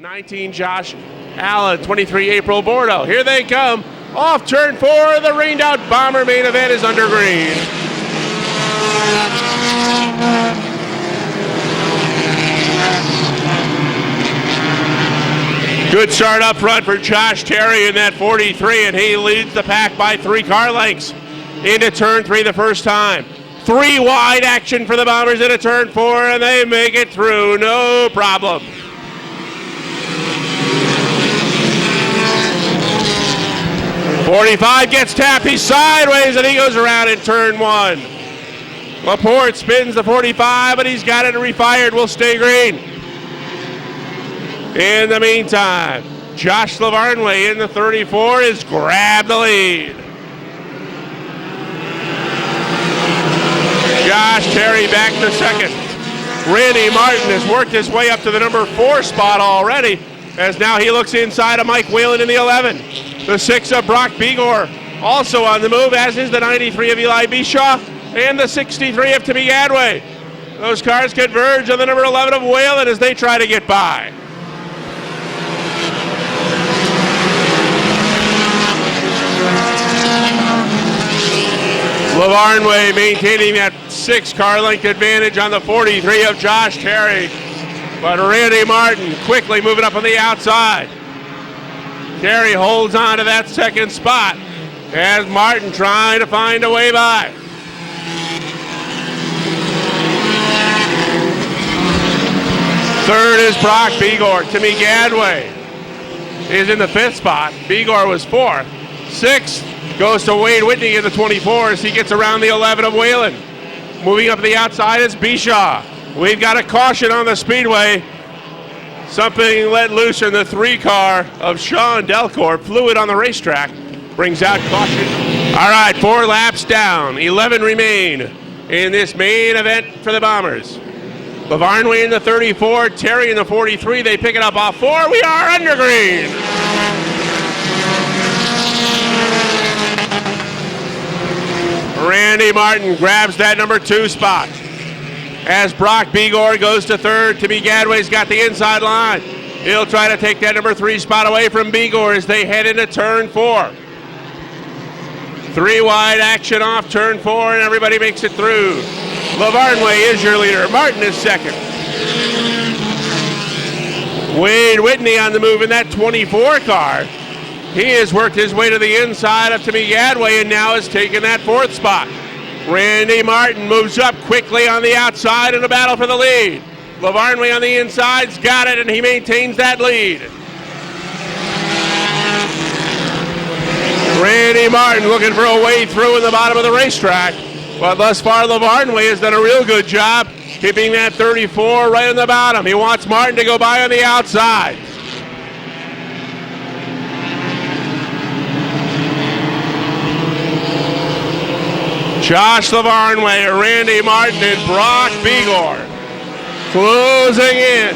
19 Josh Allen, 23 April Bordeaux. Here they come. Off turn 4, the rained out bomber main event is under green. Good start up front for Josh Terry in that 43, and he leads the pack by 3 car lengths into turn 3 the first time. 3 wide action for the Bombers into turn 4, and they make it through, no problem. .45 gets tapped, he's sideways, and he goes around in turn 1. Laporte spins the 45, but he's got it refired, will stay green. In the meantime, Josh Lavarnway in the 34 has grabbed the lead. Josh Terry back to second. Randy Martin has worked his way up to the number 4 spot already, as now he looks inside of Mike Whalen in the 11. The 6 of Brock Begor also on the move, as is the 93 of Eli Bishaw and the 63 of Timmy Gadway. Those cars converge on the number 11 of Whalen as they try to get by. Lavarnway maintaining that 6 car length advantage on the 43 of Josh Terry. But Randy Martin quickly moving up on the outside. Terry holds on to that second spot as Martin trying to find a way by. Third is Brock Begor. Timmy Gadway is in the 5th spot. Begor was 4th. 6th goes to Wade Whitney in the 24 as he gets around the 11 of Whalen. Moving up the outside is Bishaw. We've got a caution on the Speedway. Something let loose in the 3 car of Sean Delcourt. Fluid on the racetrack brings out caution. All right, 4 laps down. 11 remain in this main event for the Bombers. Lavarnway in the 34, Terry in the 43. They pick it up off 4. We are under green. Randy Martin grabs that number 2 spot. As Brock Begor goes to 3rd, Timmy Gadway's got the inside line. He'll try to take that number 3 spot away from Begor as they head into turn 4. 3 wide action off turn 4, and everybody makes it through. Lavarnway is your leader. Martin is second. Wade Whitney on the move in that 24 car. He has worked his way to the inside of Timmy Gadway and now has taken that 4th spot. Randy Martin moves up quickly on the outside in a battle for the lead. Lavarnway on the inside's got it, and he maintains that lead. Randy Martin looking for a way through in the bottom of the racetrack, but thus far Lavarnway has done a real good job keeping that 34 right on the bottom. He wants Martin to go by on the outside. Josh Lavarnway, Randy Martin, and Brock Begor closing in.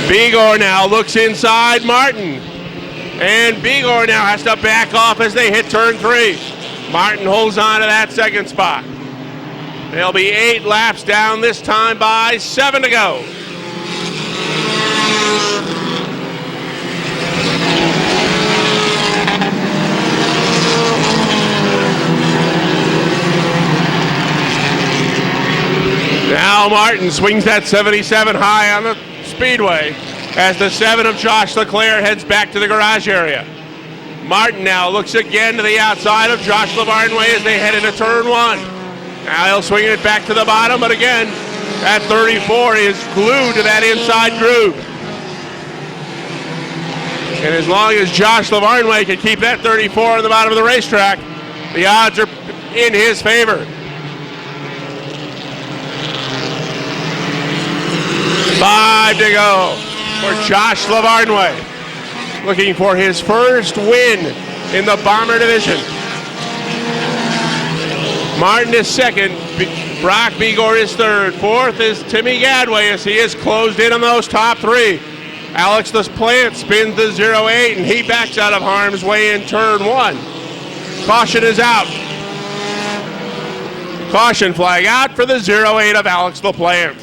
Begor now looks inside Martin, and Begor now has to back off as they hit turn 3. Martin holds on to that 2nd spot. They'll be 8 laps down, this time by 7 to go. Now Martin swings that 77 high on the Speedway as the 7 of Josh Leclerc heads back to the garage area. Martin now looks again to the outside of Josh Lavarnway as they head into turn 1. Now he'll swing it back to the bottom, but again, that 34 is glued to that inside groove. And as long as Josh Lavarnway can keep that 34 on the bottom of the racetrack, the odds are in his favor. 5 to go for Josh Lavarnway, looking for his first win in the Bomber Division. Martin is second, Brock Begor is third, 4th is Timmy Gadway as he is closed in on those top 3. Alex Desplant spins the 08 and he backs out of harm's way in turn 1. Caution is out. Caution flag out for the 08 of Alex LaPlante.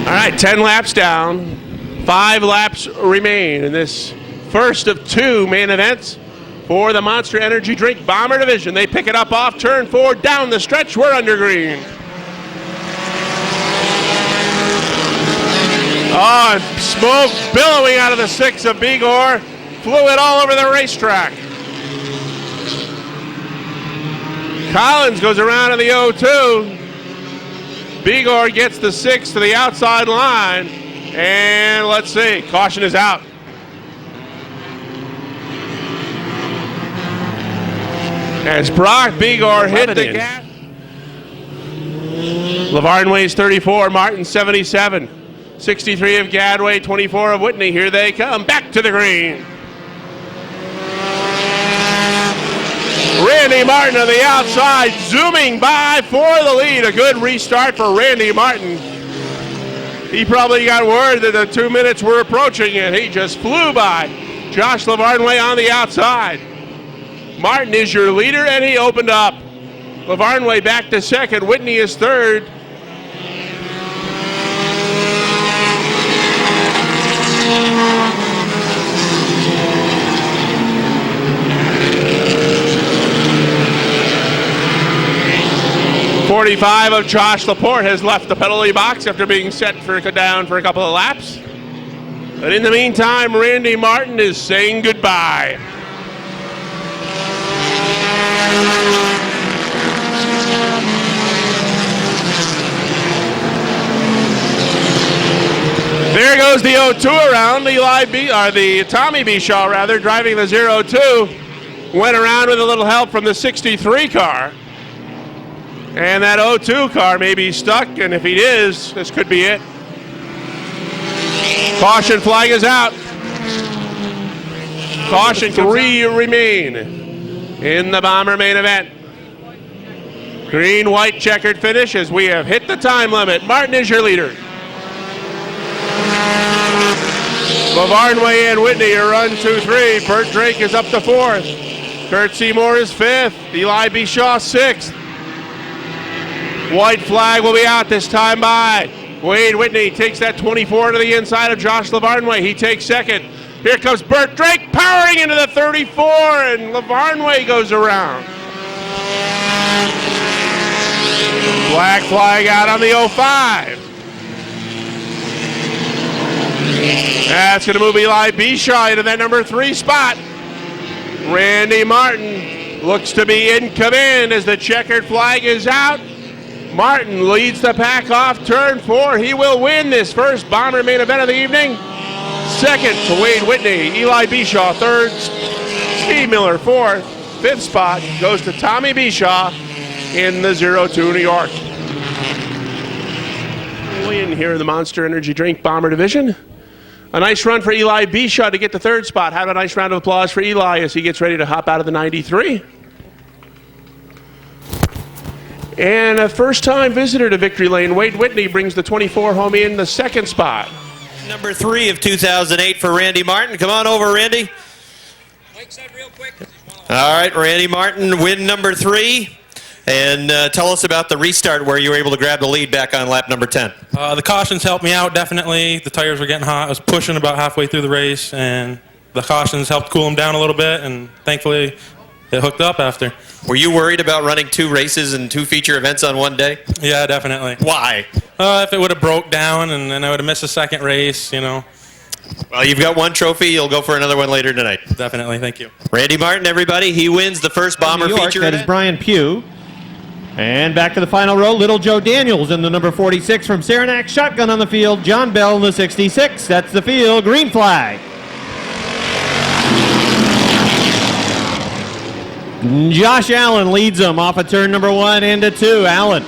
All right, 10 laps down. 5 laps remain in this first of 2 main events for the Monster Energy Drink Bomber Division. They pick it up off turn 4 down the stretch. We're under green. Oh, and smoke billowing out of the 6 of Bigor. Fluid all over the racetrack. Collins goes around in the 02. Bigor gets the 6 to the outside line. And let's see, caution is out. As Brock Bigor hit the gas. LaVarn weighs 34, Martin 77. 63 of Gadway, 24 of Whitney. Here they come, back to the green. Randy Martin on the outside, zooming by for the lead. A good restart for Randy Martin. He probably got word that the 2 minutes were approaching, and he just flew by. Josh LaVarnway on the outside. Martin is your leader, and he opened up. LaVarnway back to second. Whitney is third. .45 of Josh Laporte has left the penalty box after being set down for a couple of laps. But in the meantime, Randy Martin is saying goodbye. There goes the 02 around. The Tommy Bishaw rather, driving the 02, went around with a little help from the 63 car. And that 02 car may be stuck, and if he is, this could be it. Caution flag is out. Caution, 3 remain in the Bomber main event. Green-white checkered finish as we have hit the time limit. Martin is your leader. LaVarnway and Whitney are run 2-3. Burt Drake is up to 4th. Kurt Seymour is 5th. Eli Bishaw 6th. White flag will be out this time by Wade Whitney. Takes that 24 to the inside of Josh LaVarnway. He takes second. Here comes Burt Drake powering into the 34, and LaVarnway goes around. Black flag out on the 05. That's going to move Eli Bishaw into that number 3 spot. Randy Martin looks to be in command as the checkered flag is out. Martin leads the pack off turn 4. He will win this first Bomber main event of the evening. Second to Wade Whitney. Eli Bishaw third. Steve Miller fourth. 5th spot goes to Tommy Bishaw in the 02 New York. In here in the Monster Energy Drink Bomber Division. A nice run for Eli Bishaw to get the 3rd spot. Have a nice round of applause for Eli as he gets ready to hop out of the 93. And a first-time visitor to Victory Lane, Wade Whitney brings the 24 home in the 2nd spot. Number 3 of 2008 for Randy Martin. Come on over, Randy. Mike said real quick. All right, Randy Martin, win number 3. And tell us about the restart where you were able to grab the lead back on lap number 10. The cautions helped me out, definitely. The tires were getting hot. I was pushing about halfway through the race, and the cautions helped cool them down a little bit, and thankfully it hooked up after. Were you worried about running 2 races and 2 feature events on one day? Yeah, definitely. Why? If it would have broke down and then I would have missed a second race, you know. Well, you've got 1 trophy. You'll go for another one later tonight. Definitely, thank you. Randy Martin, everybody. He wins the first Bomber New York, feature that event. is Brian Pugh. And back to the final row, Little Joe Daniels in the number 46 from Saranac. Shotgun on the field, John Bell in the 66. That's the field, green flag. Josh Allen leads them off of turn number 1 into 2. Allen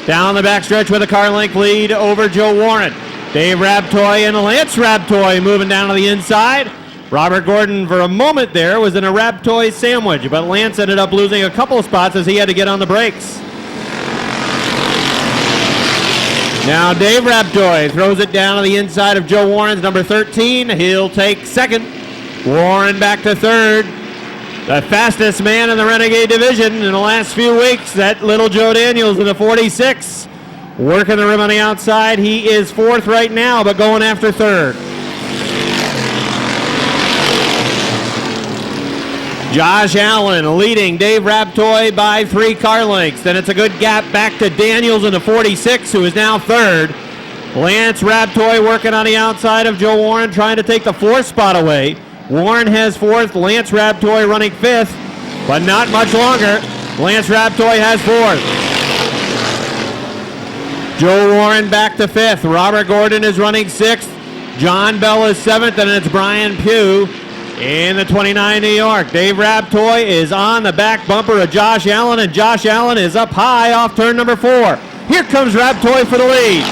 down the backstretch with a car length lead over Joe Warren. Dave Rabtoy and Lance Rabtoy moving down to the inside. Robert Gordon for a moment there was in a Rabtoy sandwich, but Lance ended up losing a couple of spots as he had to get on the brakes. Now Dave Rabtoy throws it down to the inside of Joe Warren's number 13. He'll take second. Warren back to third. The fastest man in the Renegade division in the last few weeks, that little Joe Daniels in the 46. Working the rim on the outside. He is fourth right now, but going after third. Josh Allen leading Dave Raptoy by 3 car lengths. Then it's a good gap back to Daniels in the 46, who is now third. Lance Raptoy working on the outside of Joe Warren, trying to take the 4th spot away. Warren has 4th, Lance Raptoy running 5th, but not much longer. Lance Raptoy has 4th. Joe Warren back to 5th. Robert Gordon is running 6th. John Bell is 7th, and it's Brian Pugh in the 29 New York. Dave Raptoy is on the back bumper of Josh Allen, and Josh Allen is up high off turn number 4. Here comes Raptoy for the lead.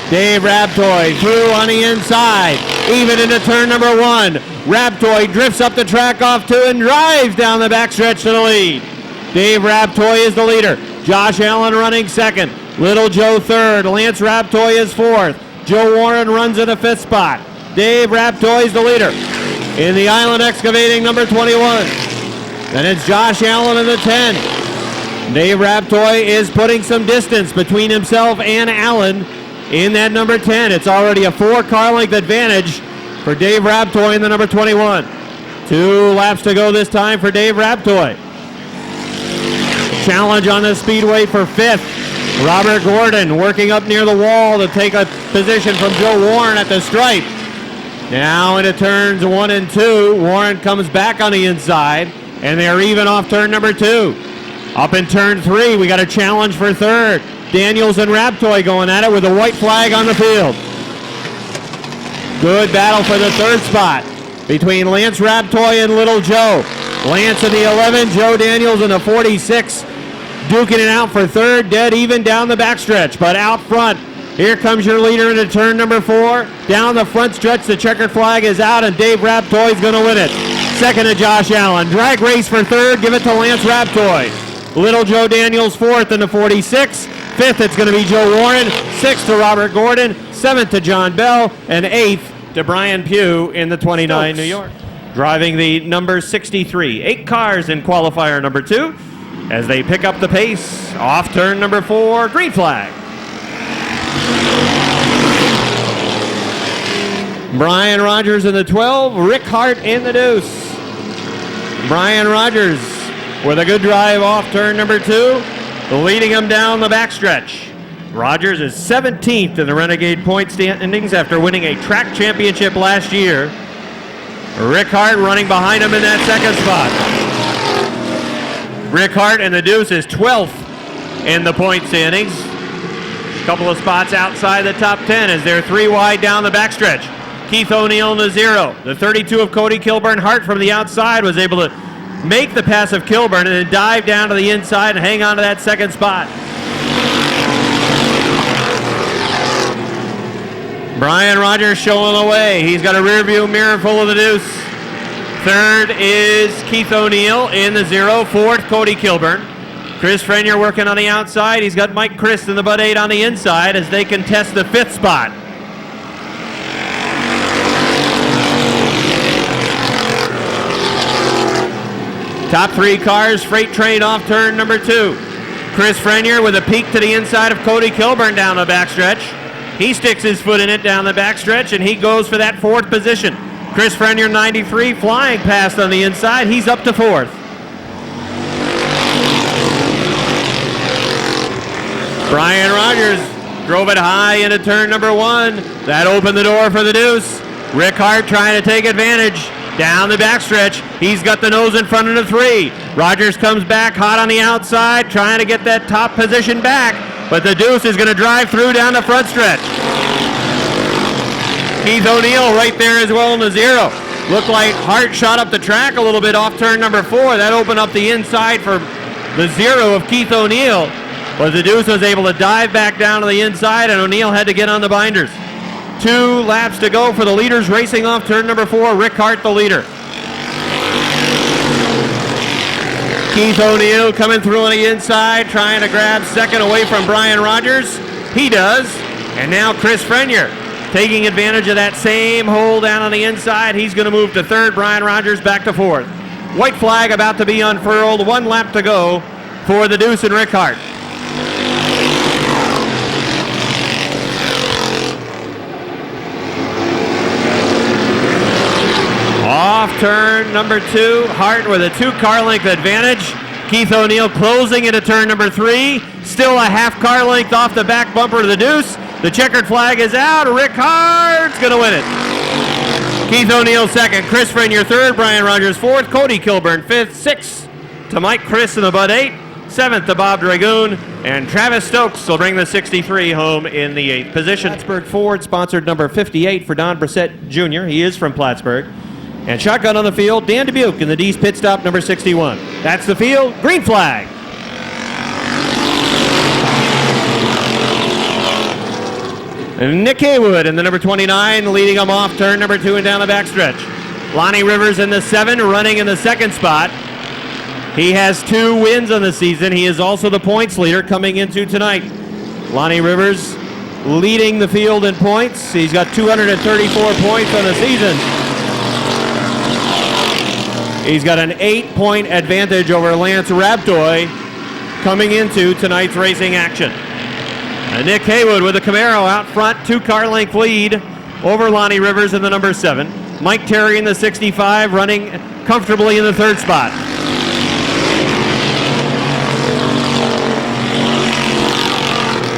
Dave Raptoy through on the inside, even into turn number 1. Raptoy drifts up the track off 2 and drives down the backstretch to the lead. Dave Raptoy is the leader. Josh Allen running 2nd. Little Joe 3rd. Lance Raptoy is 4th. Joe Warren runs in the 5th spot. Dave Raptoy is the leader in the Island Excavating number 21. Then it's Josh Allen in the 10. Dave Raptoy is putting some distance between himself and Allen in that number 10. It's already a 4 car length advantage for Dave Raptoy in the number 21. 2 laps to go this time for Dave Raptoy. Challenge on the Speedway for 5th. Robert Gordon working up near the wall to take a position from Joe Warren at the stripe. Now into turns 1 and 2. Warren comes back on the inside, and they're even off turn number 2. Up in turn 3, we got a challenge for 3rd. Daniels and Raptoy going at it with a white flag on the field. Good battle for the 3rd spot between Lance Raptoy and Little Joe. Lance in the 11, Joe Daniels in the 46. Duking it out for 3rd, dead even down the backstretch, but out front. Here comes your leader into turn number 4. Down the front stretch, the checkered flag is out, and Dave Raptoy is going to win it. 2nd to Josh Allen. Drag race for 3rd, give it to Lance Raptoy. Little Joe Daniels 4th in the 46. 5th, it's going to be Joe Warren. 6th to Robert Gordon. 7th to John Bell. And 8th to Brian Pugh in the 29 New York. Driving the number 63. 8 cars in qualifier number 2 as they pick up the pace off turn number 4. Green flag. Brian Rogers in the 12. Rick Hart in the deuce. Brian Rogers with a good drive off turn number 2. Leading him down the backstretch. Rogers is 17th in the Renegade point standings after winning a track championship last year. Rick Hart running behind him in that 2nd spot. Rick Hart and the deuce is 12th in the point standings. A couple of spots outside the top 10 as they're 3 wide down the backstretch. Keith O'Neill in the 0. The 32 of Cody Kilburn. Hart from the outside was able to make the pass of Kilburn and then dive down to the inside and hang on to that 2nd spot. Brian Rogers showing the way. He's got a rear view mirror full of the deuce. 3rd is Keith O'Neill in the 0. 4th, Cody Kilburn. Chris Frenier working on the outside. He's got Mike Christ in the Bud 8 on the inside as they contest the 5th spot. Top 3 cars, freight train off turn number 2. Chris Frenier with a peek to the inside of Cody Kilburn down the backstretch. He sticks his foot in it down the backstretch, and he goes for that 4th position. Chris Frenier, 93, flying past on the inside. He's up to 4th. Brian Rogers drove it high into turn number 1. That opened the door for the deuce. Rick Hart trying to take advantage. Down the backstretch, he's got the nose in front of the 3. Rogers comes back hot on the outside, trying to get that top position back, but the deuce is going to drive through down the front stretch. Keith O'Neill right there as well in the 0. Looked like Hart shot up the track a little bit off turn number 4. That opened up the inside for the 0 of Keith O'Neill, but the deuce was able to dive back down to the inside, and O'Neill had to get on the binders. 2 laps to go for the leaders racing off turn number 4. Rick Hart, the leader. Keith O'Neill coming through on the inside, trying to grab 2nd away from Brian Rogers. He does. And now Chris Frenier taking advantage of that same hole down on the inside. He's going to move to 3rd. Brian Rogers back to 4th. White flag about to be unfurled. 1 lap to go for the Deuce and Rickhart. Off turn number 2, Hart with a 2-car length advantage. Keith O'Neill closing into turn number 3. Still a half car length off the back bumper of the Deuce. The checkered flag is out. Rick Hart's going to win it. Keith O'Neill second. Chris Frenier third. Brian Rogers fourth. Cody Kilburn fifth. Sixth to Mike Chris in the Bud 8. Seventh to Bob Dragoon. And Travis Stokes will bring the 63 home in the 8th position. Plattsburgh Ford sponsored number 58 for Don Brissett Jr. He is from Plattsburgh. And shotgun on the field, Dan Dubuque in the D's pit stop, number 61. That's the field. Green flag. And Nick Haywood in the number 29, leading them off turn number 2 and down the backstretch. Lonnie Rivers in the 7, running in the 2nd spot. He has 2 wins on the season. He is also the points leader coming into tonight. Lonnie Rivers leading the field in points. He's got 234 points on the season. He's got an 8-point advantage over Lance Rabtoy coming into tonight's racing action. And Nick Haywood with the Camaro out front, 2-car length lead over Lonnie Rivers in the number 7. Mike Terry in the 65 running comfortably in the 3rd spot.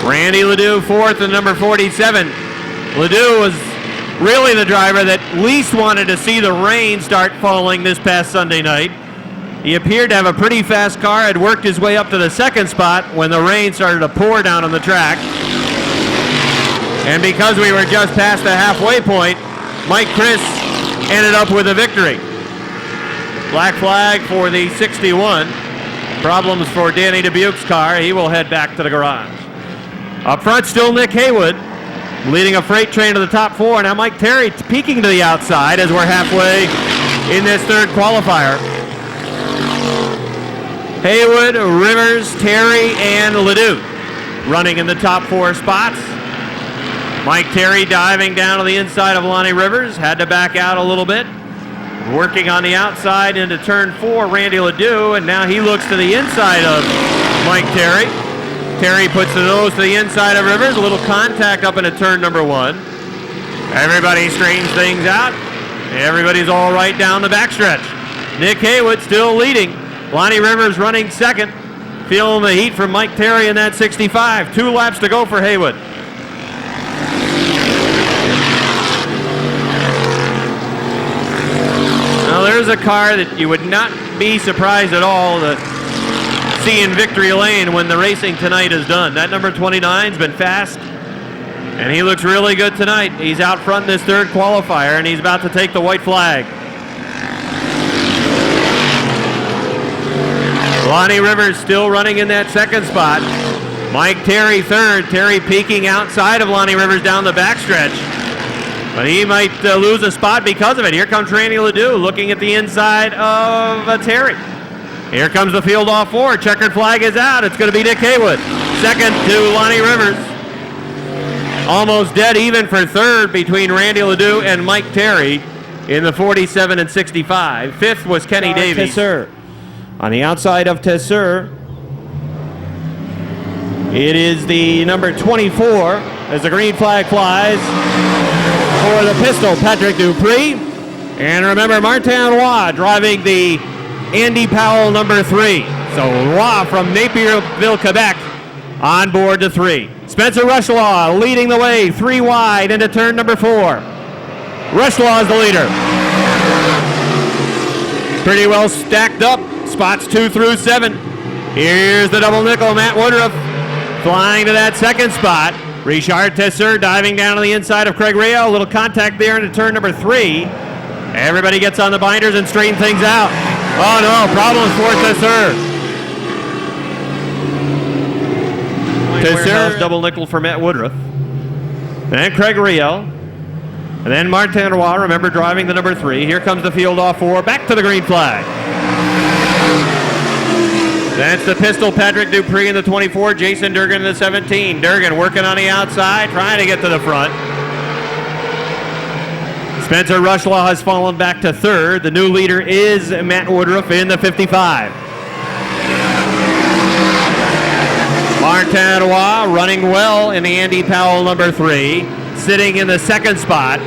Randy Ledoux 4th in number 47. Ledoux was really the driver that least wanted to see the rain start falling this past Sunday night. He appeared to have a pretty fast car, had worked his way up to the 2nd spot when the rain started to pour down on the track. And because we were just past the halfway point, Mike Chris ended up with a victory. Black flag for the 61. Problems for Danny Dubuque's car. He will head back to the garage. Up front, still Nick Haywood, leading a freight train to the top 4. Now Mike Terry peeking to the outside as we're halfway in this 3rd qualifier. Haywood, Rivers, Terry, and Ledoux running in the top 4 spots. Mike Terry diving down to the inside of Lonnie Rivers, had to back out a little bit. Working on the outside into turn 4, Randy Ledoux, and now he looks to the inside of Mike Terry. Terry puts the nose to the inside of Rivers, a little contact up into turn number 1. Everybody straightens things out. Everybody's all right down the backstretch. Nick Haywood still leading. Lonnie Rivers running 2nd. Feeling the heat from Mike Terry in that 65. 2 laps to go for Haywood. Now there's a car that you would not be surprised at all to see in victory lane when the racing tonight is done. That number 29's been fast, and he looks really good tonight. He's out front in this 3rd qualifier, and he's about to take the white flag. Lonnie Rivers still running in that 2nd spot. Mike Terry 3rd. Terry peeking outside of Lonnie Rivers down the backstretch, but he might lose a spot because of it. Here comes Randy Ledoux looking at the inside of Terry. Here comes the field off 4. Checkered flag is out. It's going to be Nick Haywood. 2nd to Lonnie Rivers. Almost dead even for 3rd between Randy Ledoux and Mike Terry in the 47 and 65. 5th was Kenny Davies. Tesseur. On the outside of Tesseur, it is the number 24 as the green flag flies for the pistol, Patrick Dupree. And remember, Martin Roy driving the Andy Powell number 3. So Roy from Napierville, Quebec on board to 3. Spencer Rushlaw leading the way 3 wide into turn number 4. Rushlaw is the leader. Pretty well stacked up. Spots 2 through 7. Here's the double nickel, Matt Woodruff flying to that 2nd spot. Richard Tesseur diving down on the inside of Craig Rio. A little contact there into turn number 3. Everybody gets on the binders and straighten things out. Oh no, problems for Tesseur. Tesseur double nickel for Matt Woodruff. Then Craig Rio. And then Martin Roy, remember, driving the number 3. Here comes the field off 4. Back to the green flag. That's the pistol, Patrick Dupree in the 24. Jason Durgan in the 17. Durgan working on the outside, trying to get to the front. Spencer Rushlaw has fallen back to third. The new leader is Matt Woodruff in the 55. Martinois running well in the Andy Powell number 3, sitting in the second spot.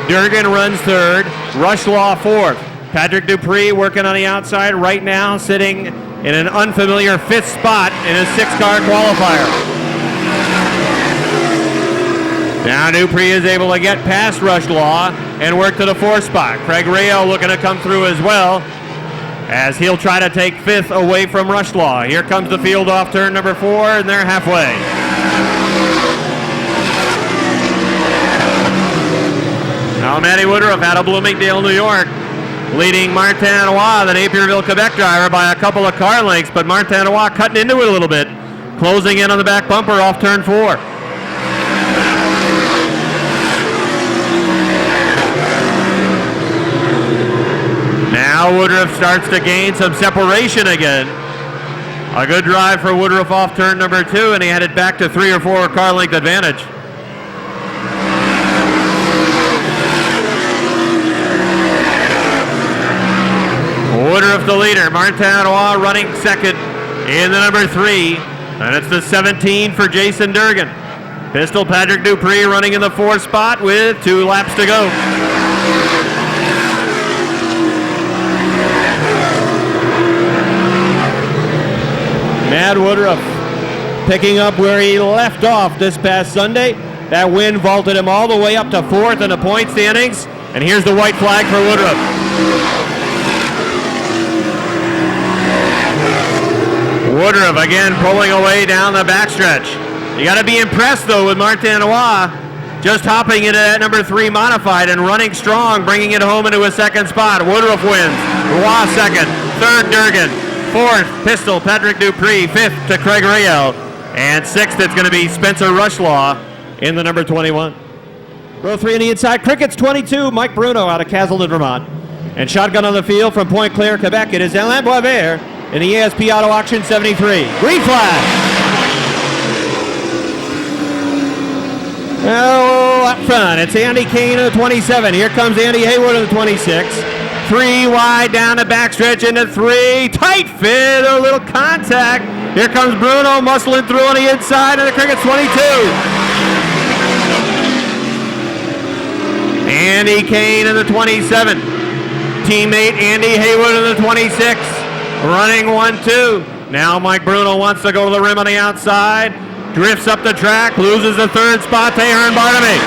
Durgan runs third, Rushlaw fourth. Patrick Dupree working on the outside right now, sitting in an unfamiliar fifth spot in a 6-car qualifier. Now Dupree is able to get past Rushlaw and work to the 4th spot. Craig Rayo looking to come through as well, as he'll try to take 5th away from Rushlaw. Here comes the field off turn number 4, and they're halfway. Now Matty Woodruff out of Bloomingdale, New York, leading Martinois, the Napierville, Quebec driver, by a couple of car lengths, but Martinois cutting into it a little bit, closing in on the back bumper off turn 4. Now Woodruff starts to gain some separation again. A good drive for Woodruff off turn number 2, and he had it back to 3 or 4 car length advantage. Woodruff the leader, Martinois running second in the number 3, and it's the 17 for Jason Durgan. Pistol Patrick Dupree running in the 4th spot with 2 laps to go. Matt Woodruff picking up where he left off this past Sunday. That win vaulted him all the way up to 4th in the point standings, and here's the white flag for Woodruff. Woodruff again pulling away down the backstretch. You got to be impressed though with Martinois just hopping into that number 3 modified and running strong, bringing it home into a 2nd spot. Woodruff wins. Roy 2nd, 3rd Durgan, 4th Pistol Patrick Dupree, 5th to Craig Rayo, and 6th it's going to be Spencer Rushlaw in the number 21. Row 3 on the inside, Crickets 22, Mike Bruno out of Castleton, Vermont. And shotgun on the field from Pointe Claire, Quebec, it is Alain Boisvert in the ESP Auto Auction 73. Green flag! Oh, up front, it's Andy Kane in the 27. Here comes Andy Haywood in the 26. 3 wide down the backstretch into 3. Tight fit, a little contact. Here comes Bruno muscling through on the inside of the Crickets 22. Andy Kane in the 27. Teammate Andy Haywood in the 26. Running 1-2. Now Mike Bruno wants to go to the rim on the outside. Drifts up the track, loses the 3rd spot to Aaron Barnaby.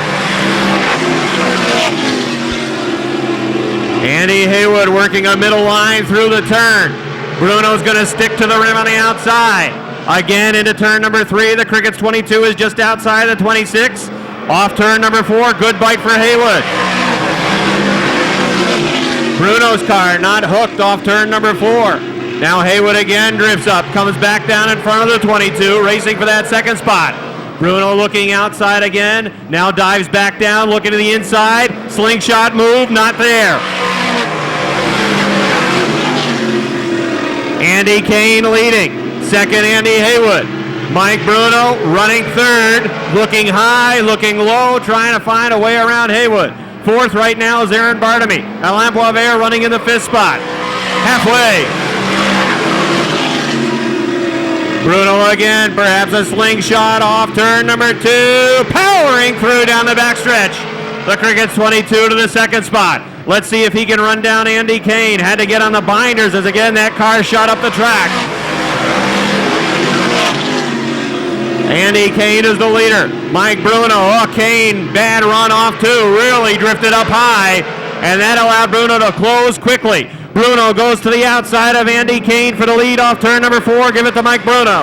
Andy Haywood working a middle line through the turn. Bruno's going to stick to the rim on the outside. Again into turn number 3. The Crickets 22 is just outside the 26. Off turn number 4. Good bite for Haywood. Bruno's car not hooked off turn number 4. Now Haywood again drifts up, comes back down in front of the 22, racing for that 2nd spot. Bruno looking outside again, now dives back down, looking to the inside. Slingshot move, not there. Andy Kane leading. 2nd, Andy Haywood. Mike Bruno running 3rd, looking high, looking low, trying to find a way around Haywood. 4th right now is Aaron Barnaby. Alain Boisvert running in the 5th spot. Halfway. Bruno again, perhaps a slingshot off turn number 2. Powering through down the backstretch. The Crickets 22 to the 2nd spot. Let's see if he can run down Andy Kane. Had to get on the binders as again that car shot up the track. Andy Kane is the leader. Mike Bruno, oh Kane, bad run off too. Really drifted up high. And that allowed Bruno to close quickly. Bruno goes to the outside of Andy Kane for the lead off turn number 4. Give it to Mike Bruno.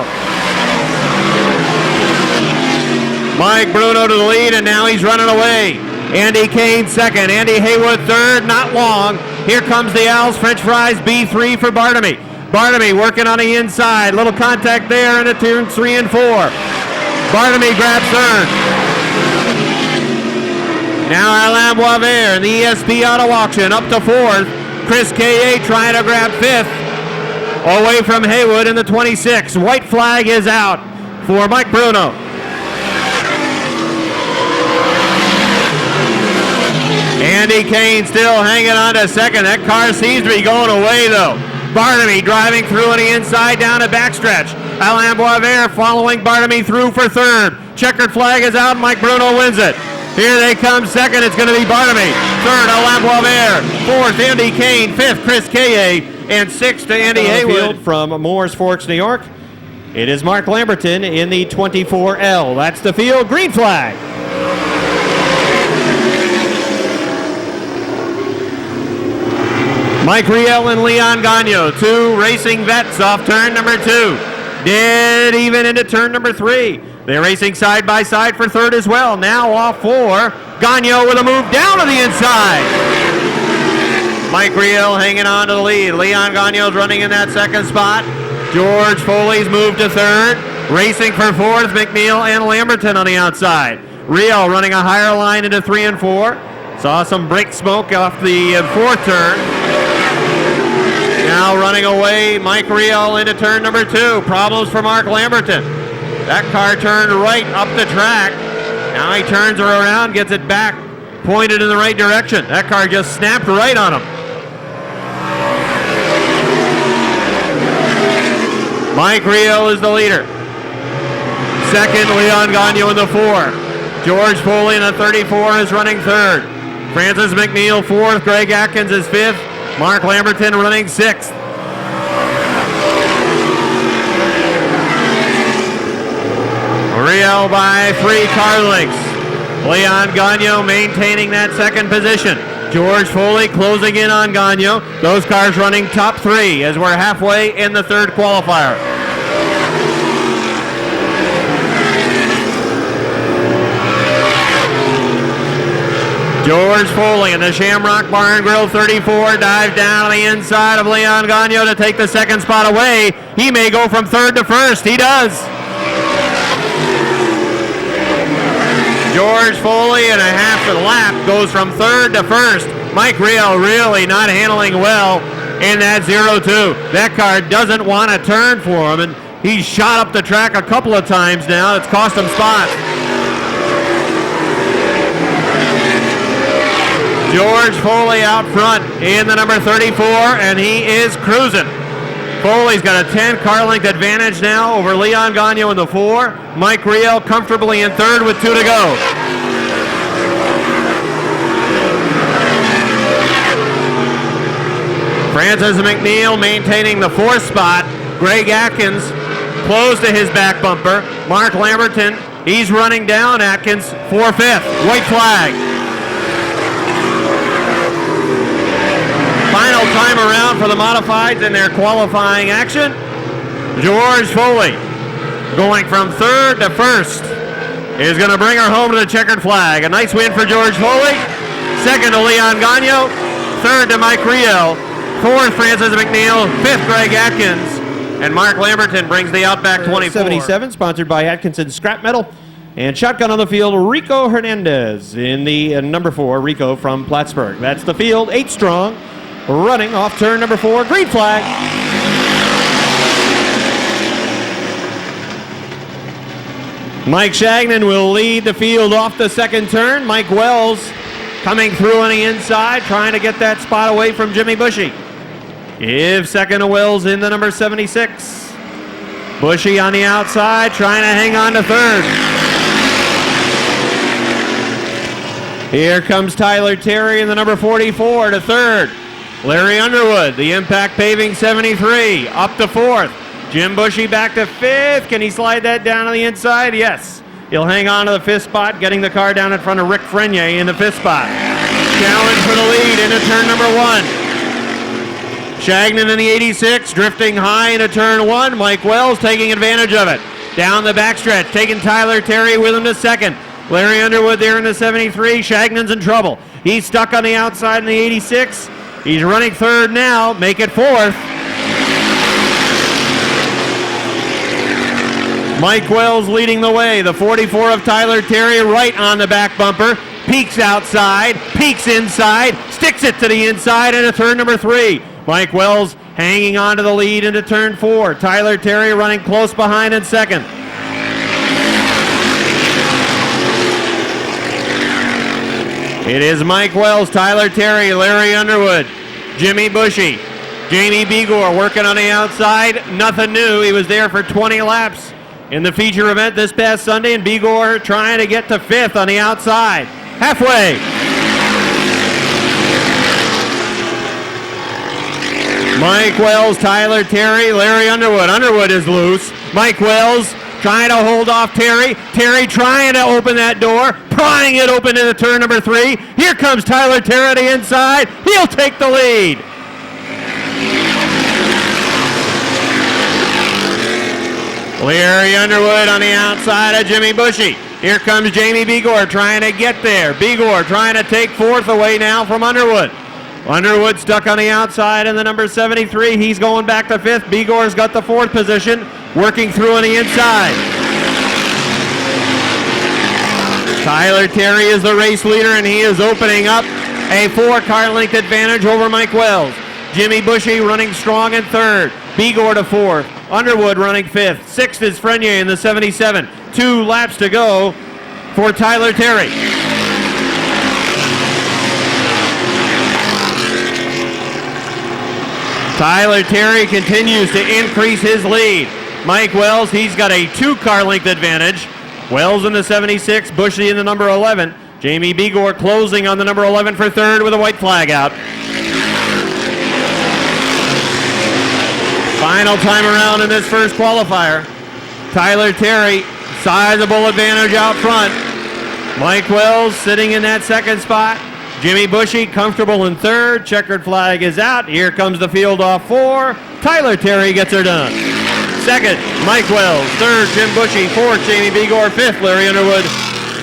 Mike Bruno to the lead, and now he's running away. Andy Kane 2nd. Andy Haywood 3rd. Not long. Here comes the Owls. French fries B3 for Barnaby. Barnaby working on the inside. Little contact there into turns 3 and 4. Barnaby grabs 3rd. Now Alain Boisvert in the ESP Auto Auction up to 4th. Chris K.A. trying to grab 5th. Away from Haywood in the 26. White flag is out for Mike Bruno. Andy Kane still hanging on to second. That car seems to be going away, though. Barnamy driving through on the inside down a backstretch. Alain Boisvert following Barnamy through for third. Checkered flag is out. Mike Bruno wins it. Here they come second. It's going to be Barnamy. Third, Alain Boisvert. Fourth, Andy Kane. Fifth, Chris Kaye. And sixth to Andy Haywood from Moores Forks, New York. It is Mark Lamberton in the 24L. That's the field. Green flag. Mike Riel and Leon Gagnon, two racing vets off turn number 2. Dead even into turn number 3. They're racing side by side for third as well. Now off 4. Gagnon with a move down to the inside. Mike Riel hanging on to the lead. Leon Gagnon's running in that second spot. George Foley's moved to third. Racing for fourth, McNeil and Lamberton on the outside. Riel running a higher line into 3 and 4. Saw some brake smoke off the fourth turn. Now running away, Mike Riel into turn number 2. Problems for Mark Lamberton. That car turned right up the track. Now he turns her around, gets it back, pointed in the right direction. That car just snapped right on him. Mike Riel is the leader. Second, Leon Gagnon in the 4. George Foley in the 34 is running third. Francis McNeil fourth. Greg Atkins is fifth. Mark Lamberton running sixth. Riel by 3 car lengths. Leon Gagnon maintaining that second position. George Foley closing in on Gagnon. Those cars running top 3 as we're halfway in the third qualifier. George Foley in the Shamrock Barn Grill 34 dives down on the inside of Leon Gagnon to take the second spot away. He may go from third to first. He does. George Foley in a half a lap goes from third to first. Mike Riel really not handling well in that 0-2. That car doesn't want to turn for him, and he's shot up the track a couple of times now. It's cost him spots. George Foley out front in the number 34, and he is cruising. Foley's got a 10 car length advantage now over Leon Gagnon in the 4. Mike Riel comfortably in third with 2 to go. Francis McNeil maintaining the 4th spot. Greg Atkins close to his back bumper. Mark Lamberton, he's running down Atkins for 5th. White flag. Final time around for the modifieds in their qualifying action. George Foley going from third to first is going to bring her home to the checkered flag. A nice win for George Foley. Second to Leon Gagnon. Third to Mike Riel. Fourth, Francis McNeil. Fifth, Greg Atkins. And Mark Lamberton brings the Outback 24. 77, sponsored by Atkinson Scrap Metal. And shotgun on the field, Rico Hernandez in the number 4, Rico from Plattsburgh. That's the field, 8 strong. Running off turn number 4, green flag. Mike Shagnon will lead the field off the second turn. Mike Wells coming through on the inside, trying to get that spot away from Jimmy Bushy. Give second to Wells in the number 76. Bushy on the outside, trying to hang on to third. Here comes Tyler Terry in the number 44 to third. Larry Underwood, the Impact Paving 73, up to 4th. Jim Bushy back to 5th. Can he slide that down on the inside? Yes. He'll hang on to the 5th spot, getting the car down in front of Rick Frenier in the 5th spot. Challenge for the lead into turn number 1. Shagnon in the 86, drifting high into turn 1. Mike Wells taking advantage of it. Down the backstretch, taking Tyler Terry with him to second. Larry Underwood there in the 73. Shagnon's in trouble. He's stuck on the outside in the 86. He's running third now, make it 4th. Mike Wells leading the way. The 44 of Tyler Terry right on the back bumper. Peeks outside, peeks inside, sticks it to the inside into turn number 3. Mike Wells hanging on to the lead into turn 4. Tyler Terry running close behind in second. It is Mike Wells, Tyler Terry, Larry Underwood, Jimmy Bushy, Jamie Begor working on the outside. Nothing new. He was there for 20 laps in the feature event this past Sunday, and Begor trying to get to 5th on the outside. Halfway. Mike Wells, Tyler Terry, Larry Underwood. Underwood is loose. Mike Wells trying to hold off Terry. Terry trying to open that door, prying it open into turn number 3. Here comes Tyler Terry to the inside. He'll take the lead. Larry Underwood on the outside of Jimmy Bushy. Here comes Jamie Begor trying to get there. Begor trying to take 4th away now from Underwood. Underwood stuck on the outside in the number 73. He's going back to 5th. Begor's got the 4th position, working through on the inside. Tyler Terry is the race leader, and he is opening up a 4-car length advantage over Mike Wells. Jimmy Bushy running strong in 3rd. Begor to 4th. Underwood running 5th. 6th is Frenier in the 77. 2 laps to go for Tyler Terry. Tyler Terry continues to increase his lead. Mike Wells, he's got a 2-car length advantage. Wells in the 76, Bushy in the number 11. Jamie Begor closing on the number 11 for 3rd with a white flag out. Final time around in this first qualifier. Tyler Terry, sizable advantage out front. Mike Wells sitting in that 2nd spot. Jimmy Bushy comfortable in 3rd. Checkered flag is out. Here comes the field off 4. Tyler Terry gets her done. 2nd, Mike Wells. 3rd, Jim Bushy. 4th, Jamie Begor. 5th, Larry Underwood.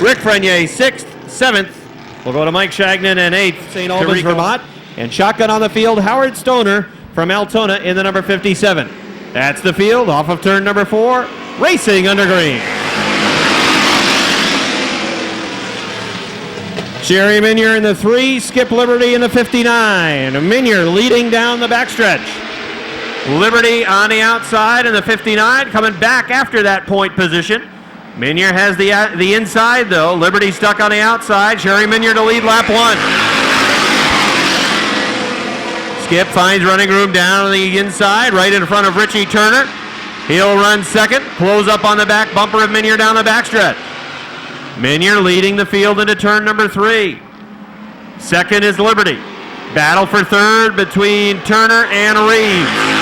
Rick Frenier. 6th, 7th. We'll go to Mike Shagnon and 8th, St. Albans, Vermont. And shotgun on the field, Howard Stoner from Altona in the number 57. That's the field off of turn number 4. Racing under green. Sherry Minier in the 3, Skip Liberty in the 59. Minier leading down the backstretch. Liberty on the outside in the 59, coming back after that point position. Minier has the inside though. Liberty stuck on the outside. Sherry Minier to lead lap 1. Skip finds running room down on the inside, right in front of Richie Turner. He'll run 2nd, close up on the back bumper of Minier down the backstretch. Minier leading the field into turn number 3. 2nd is Liberty. Battle for 3rd between Turner and Reeves.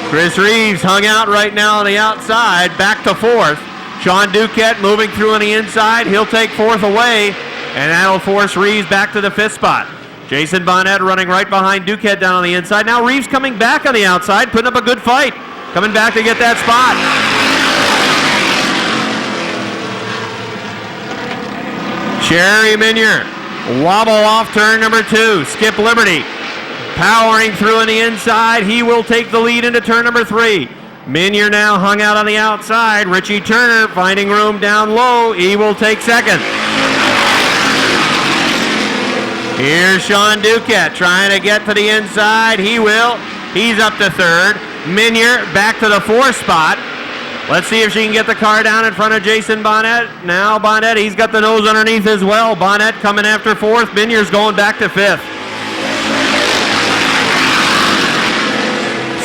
Chris Reeves hung out right now on the outside, back to 4th. Sean Duquette moving through on the inside. He'll take 4th away, and that'll force Reeves back to the 5th spot. Jason Bonnet running right behind Duquette down on the inside. Now Reeves coming back on the outside, putting up a good fight. Coming back to get that spot. Sherry Minier, wobble off turn number 2. Skip Liberty, powering through on the inside. He will take the lead into turn number 3. Minier now hung out on the outside. Richie Turner finding room down low. He will take 2nd. Here's Sean Duquette trying to get to the inside. He will. He's up to 3rd. Minier back to the 4th spot. Let's see if she can get the car down in front of Jason Bonnet. Now Bonnet, he's got the nose underneath as well. Bonnet coming after 4th. Minier's going back to 5th.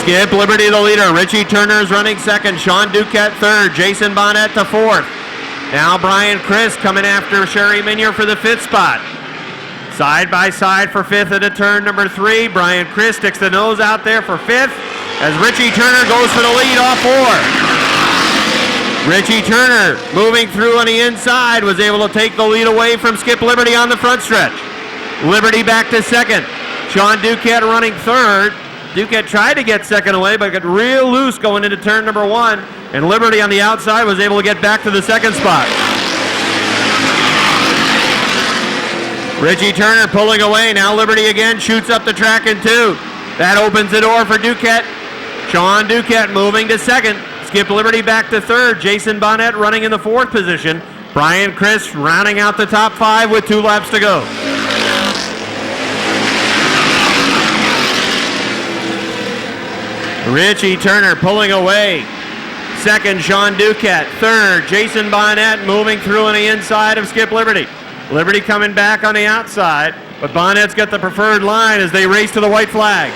Skip Liberty the leader. Richie Turner's running 2nd. Sean Duquette 3rd. Jason Bonnet to 4th. Now Brian Chris coming after Sherry Minier for the 5th spot. Side by side for 5th into turn number 3. Brian Chris sticks the nose out there for 5th as Richie Turner goes for the lead off 4. Richie Turner moving through on the inside was able to take the lead away from Skip Liberty on the front stretch. Liberty back to 2nd. Sean Duquette running 3rd. Duquette tried to get 2nd away but got real loose going into turn number 1, and Liberty on the outside was able to get back to the 2nd spot. Richie Turner pulling away. Now Liberty again shoots up the track in 2. That opens the door for Duquette. Sean Duquette moving to 2nd. Skip Liberty back to 3rd. Jason Bonnet running in the 4th position. Brian Chris rounding out the top 5 with 2 laps to go. Richie Turner pulling away. Second, Sean Duquette. Third, Jason Bonnet moving through on the inside of Skip Liberty. Liberty coming back on the outside, but Bonnet's got the preferred line as they race to the white flag.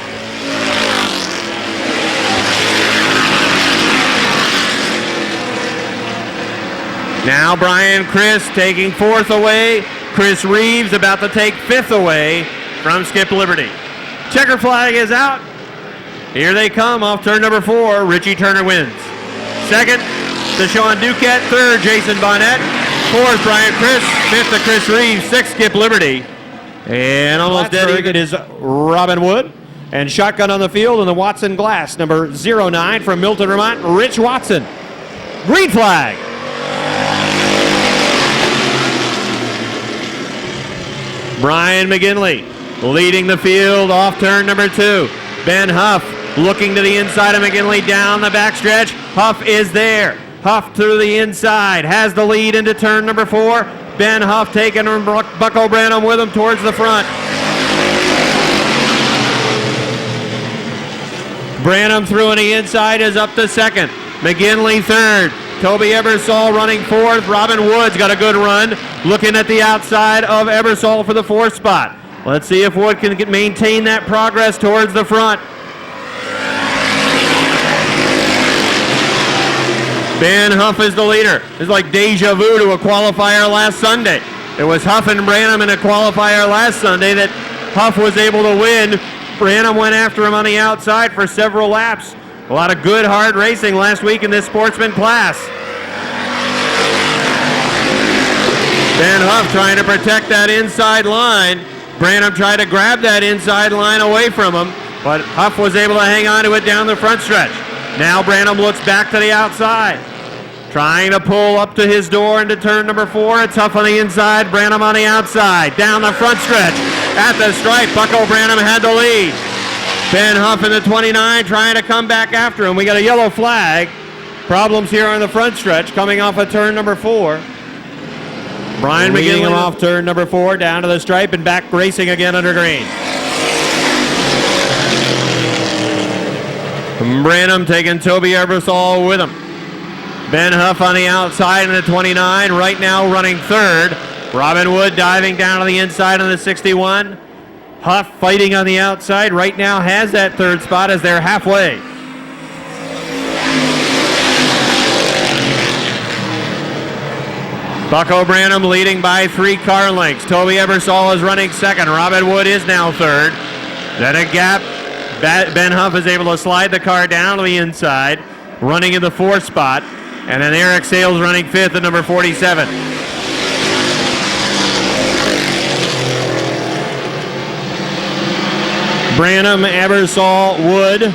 Now Brian Chris taking fourth away. Chris Reeves about to take fifth away from Skip Liberty. Checker flag is out. Here they come off turn number 4. Richie Turner wins. Second to Sean Duquette. Third, Jason Bonnet. Fourth, Brian Chris. Fifth to Chris Reeves. Sixth, Skip Liberty. And almost dead even is Robin Wood. And shotgun on the field in the Watson Glass. Number 09 from Milton, Vermont, Rich Watson. Green flag. Brian McGinley leading the field off turn number 2. Ben Huff looking to the inside of McGinley down the backstretch. Huff is there. Huff through the inside, has the lead into turn number 4. Ben Huff taking Bucko Branham with him towards the front. Branham through on the inside is up to second. McGinley third. Toby Ebersol running fourth. Robin Wood's got a good run. Looking at the outside of Ebersol for the 4th spot. Let's see if Wood can maintain that progress towards the front. Ben Huff is the leader. It's like deja vu to a qualifier last Sunday. It was Huff and Branham in a qualifier last Sunday that Huff was able to win. Branham went after him on the outside for several laps. A lot of good, hard racing last week in this Sportsman class. Ben Huff trying to protect that inside line. Branham tried to grab that inside line away from him, but Huff was able to hang on to it down the front stretch. Now Branham looks back to the outside, trying to pull up to his door into turn number 4. It's Huff on the inside, Branham on the outside, down the front stretch. At the stripe, Bucko Branham had the lead. Ben Huff in the 29 trying to come back after him. We got a yellow flag. Problems here on the front stretch coming off of turn number 4. Brian McGinley off turn number 4 down to the stripe and back racing again under green. Branham taking Toby Ebersol with him. Ben Huff on the outside in the 29, right now running third. Robin Wood diving down to the inside on the 61. Huff fighting on the outside, right now has that 3rd spot as they're halfway. Bucko Branham leading by 3 car lengths. Toby Ebersol is running second. Robin Wood is now third. Then a gap. Ben Huff is able to slide the car down to the inside, running in the 4th spot. And then Eric Sales running 5th at number 47. Branham, Ebersol, Wood.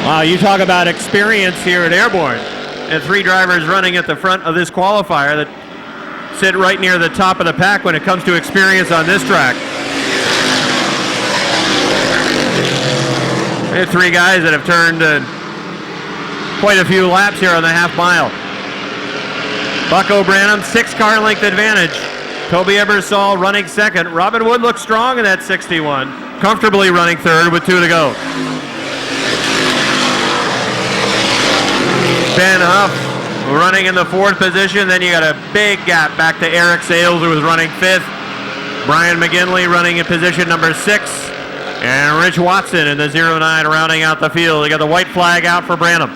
Wow, you talk about experience here at Airborne. And 3 drivers running at the front of this qualifier that sit right near the top of the pack when it comes to experience on this track. There are 3 guys that have turned quite a few laps here on the half mile. Bucko Branham, 6 car length advantage. Toby Ebersol running second. Robin Wood looks strong in that 61. Comfortably running third with 2 to go. Ben Huff running in the 4th position. Then you got a big gap back to Eric Sales, who was running 5th. Brian McGinley running in position number 6. And Rich Watson in the 09 rounding out the field. They got the white flag out for Branham.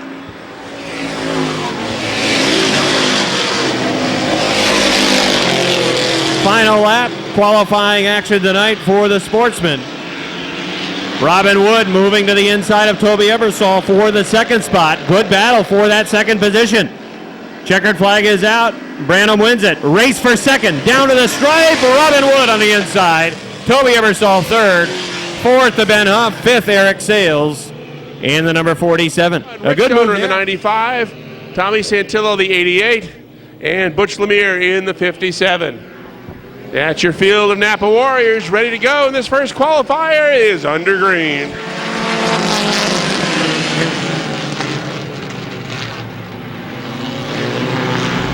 Final lap, qualifying action tonight for the Sportsman. Robin Wood moving to the inside of Toby Ebersol for the 2nd spot. Good battle for that 2nd position. Checkered flag is out. Branham wins it. Race for 2nd. Down to the stripe. Robin Wood on the inside. Toby Ebersol 3rd. 4th to Ben Huff. 5th Eric Sales in the number 47. A good move in the 95. Tommy Santillo the 88. And Butch Lemire in the 57. That's your field of Napa Warriors ready to go, and this first qualifier is under green.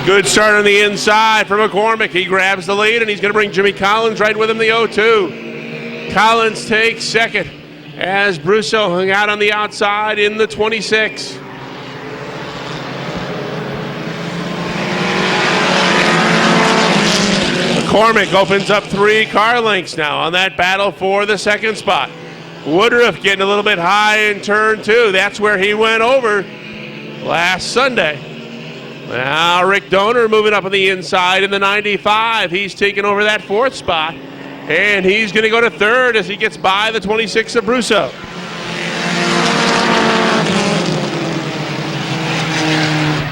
Good start on the inside for McCormick. He grabs the lead, and he's going to bring Jimmy Collins right with him, the 02. Collins takes second as Brusso hung out on the outside in the 26. McCormick opens up 3 car lengths now on that battle for the second spot. Woodruff getting a little bit high in turn 2. That's where he went over last Sunday. Now Rick Donor moving up on the inside in the 95. He's taking over that 4th spot. And he's going to go to 3rd as he gets by the 26 of Brusso.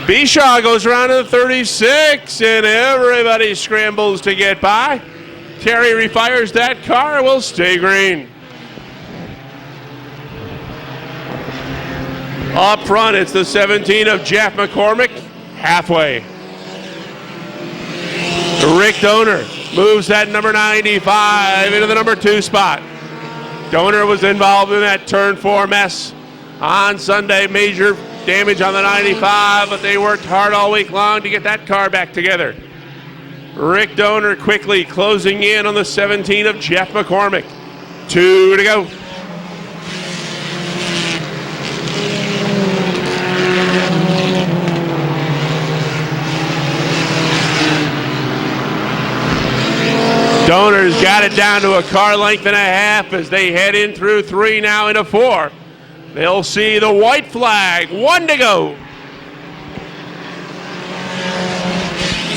Bishaw goes around to the 36, and everybody scrambles to get by. Terry refires that car, will stay green. Up front, it's the 17 of Jeff McCormick, halfway. Rick Donor moves that number 95 into the number 2 spot. Donor was involved in that turn 4 mess on Sunday, major damage on the 95, but they worked hard all week long to get that car back together. Rick Donor quickly closing in on the 17 of Jeff McCormick. 2 to go. Donor's got it down to a car length and a half as they head in through 3 now into 4. They'll see the white flag. 1 to go.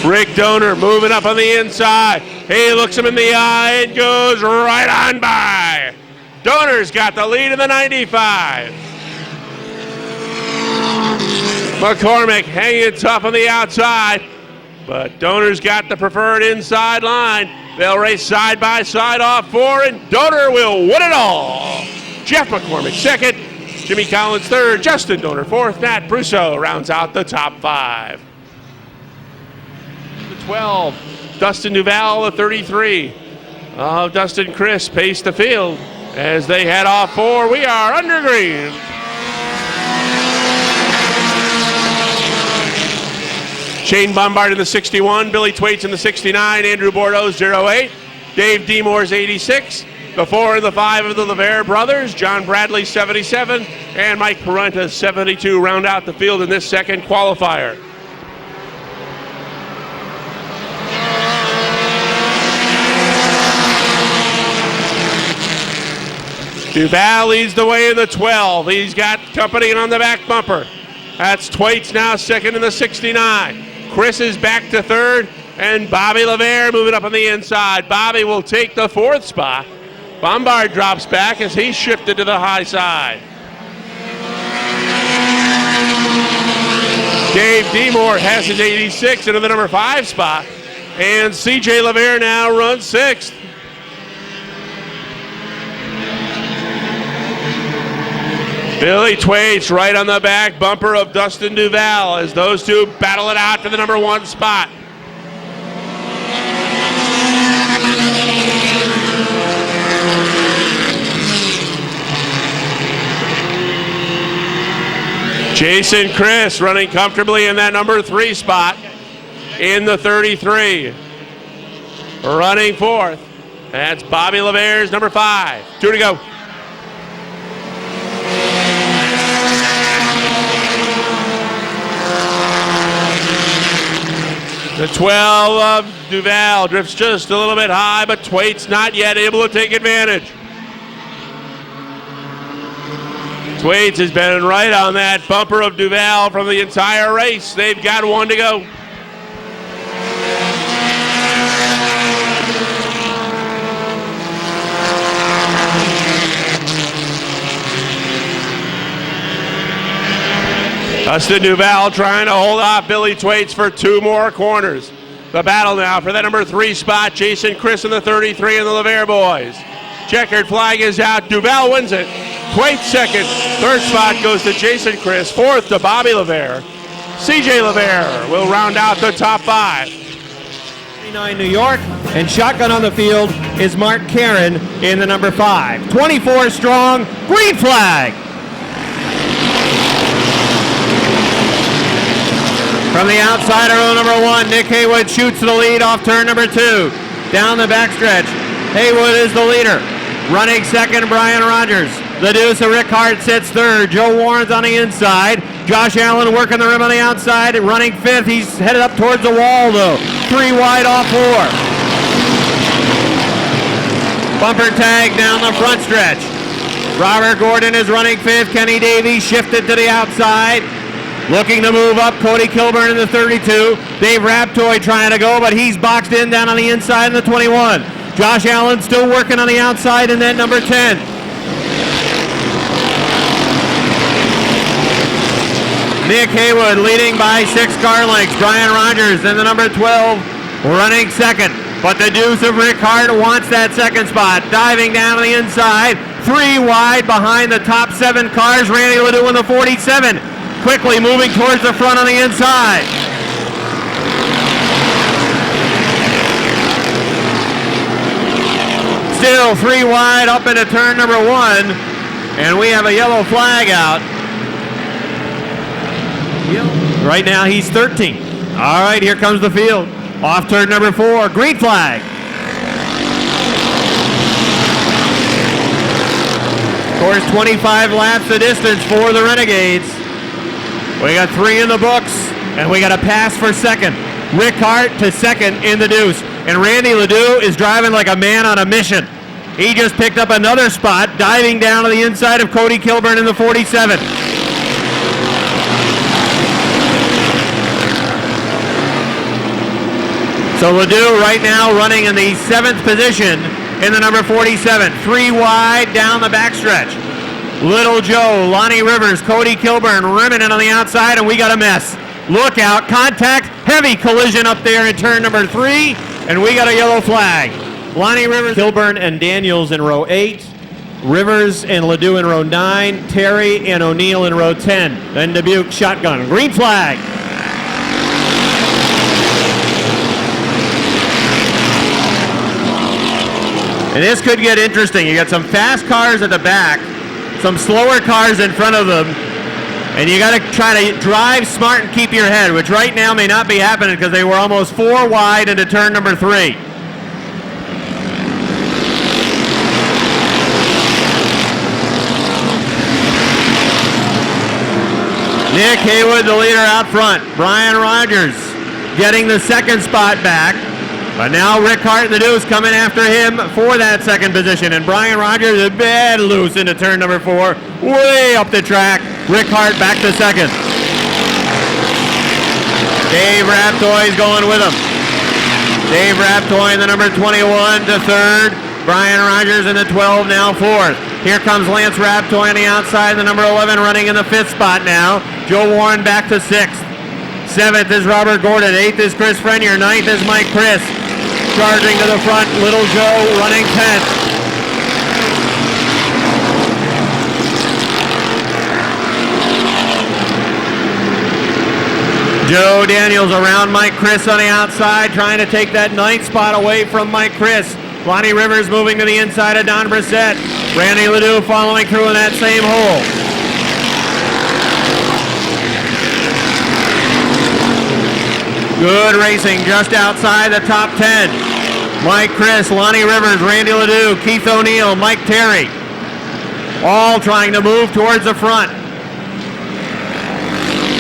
Rick Donor moving up on the inside. He looks him in the eye and goes right on by. Donor's got the lead in the 95. McCormick hanging tough on the outside, but Donor's got the preferred inside line. They'll race side by side off 4, and Donor will win it all. Jeff McCormick 2nd, Jimmy Collins 3rd, Justin Donor 4th, Nat Brusso rounds out the top 5. The 12, Dustin Duval, the 33. Dustin Chris paced the field as they head off 4. We are under green. Shane Bombard in the 61, Billy Thwaites in the 69, Andrew Bordeaux's 08, Dave Demore's 86, the 4 and the 5 of the LeVere brothers, John Bradley 77, and Mike Parenta 72 round out the field in this second qualifier. Duval leads the way in the 12. He's got company on the back bumper. That's Thwaites now 2nd in the 69. Chris is back to 3rd, and Bobby LeVere moving up on the inside. Bobby will take the 4th spot. Bombard drops back as he's shifted to the high side. Dave Demore has his 86 into the number 5 spot, and CJ LeVere now runs 6th. Billy Thwaites right on the back bumper of Dustin Duval as those two battle it out for the number 1 spot. Jason Chris running comfortably in that number 3 spot in the 33. Running 4th. That's Bobby LeVere's number 5. 2 to go. The 12 of Duval drifts just a little bit high, but Thwaites not yet able to take advantage. Thwaites has been right on that bumper of Duval from the entire race. They've got 1 to go. Dustin Duval trying to hold off Billy Thwaites for 2 more corners. The battle now for that number 3 spot. Jason Chris in the 33 and the LeVere boys. Checkered flag is out. Duval wins it. Thwaites 2nd. 3rd spot goes to Jason Chris. 4th to Bobby LeVere. CJ LeVere will round out the top 5. 29 New York, and shotgun on the field is Mark Karen in the number 5. 24 strong, green flag. From the outside, row number 1, Nick Haywood shoots the lead off turn number 2. Down the backstretch, Haywood is the leader. Running 2nd, Brian Rogers. The deuce of Rick Hart sits 3rd. Joe Warren's on the inside. Josh Allen working the rim on the outside. Running 5th, he's headed up towards the wall though. 3 wide off 4. Bumper tag down the front stretch. Robert Gordon is running fifth. Kenny Davies shifted to the outside. Looking to move up, Cody Kilburn in the 32. Dave Raptoy trying to go, but he's boxed in down on the inside in the 21. Josh Allen still working on the outside in that number 10. Nick Haywood leading by 6 car lengths. Brian Rogers in the number 12 running second. But the deuce of Rick Hart wants that second spot. Diving down on the inside. 3 wide behind the top 7 cars. Randy Ledoux in the 47. Quickly moving towards the front on the inside. Still 3 wide up into turn number 1. And we have a yellow flag out. Right now he's 13. All right, here comes the field. Off turn number 4, green flag. Of course, 25 laps the distance for the Renegades. We got 3 in the books, and we got a pass for second. Rick Hart to second in the deuce. And Randy Ledoux is driving like a man on a mission. He just picked up another spot, diving down to the inside of Cody Kilburn in the 47. So Ledoux right now running in the 7th position in the number 47. 3 wide down the backstretch. Little Joe, Lonnie Rivers, Cody Kilburn rimming it on the outside, and we got a mess. Look out, contact, heavy collision up there in turn number 3, and we got a yellow flag. Lonnie Rivers, Kilburn and Daniels in row 8. Rivers and Ledoux in row 9. Terry and O'Neill in row 10. Then Dubuque shotgun. Green flag. And this could get interesting. You got some fast cars at the back, some slower cars in front of them, and you got to try to drive smart and keep your head, which right now may not be happening because they were almost 4 wide into turn number 3. Nick Haywood, the leader out front. Brian Rogers getting the second spot back. But now Rick Hart and the Deuce coming after him for that second position. And Brian Rogers is bad loose into turn number 4. Way up the track. Rick Hart back to second. Dave Raptoy's going with him. Dave Raptoy in the number 21 to third. Brian Rogers in the 12, now 4th. Here comes Lance Raptoy on the outside, the number 11 running in the 5th spot now. Joe Warren back to 6th. 7th is Robert Gordon. 8th is Chris Frenier. 9th is Mike Chris. Charging to the front, Little Joe running 10th. Joe Daniels around Mike Chris on the outside, trying to take that 9th spot away from Mike Chris. Lonnie Rivers moving to the inside of Don Brissett. Randy Ledoux following through in that same hole. Good racing just outside the top 10. Mike Chris, Lonnie Rivers, Randy Ledoux, Keith O'Neill, Mike Terry. All trying to move towards the front.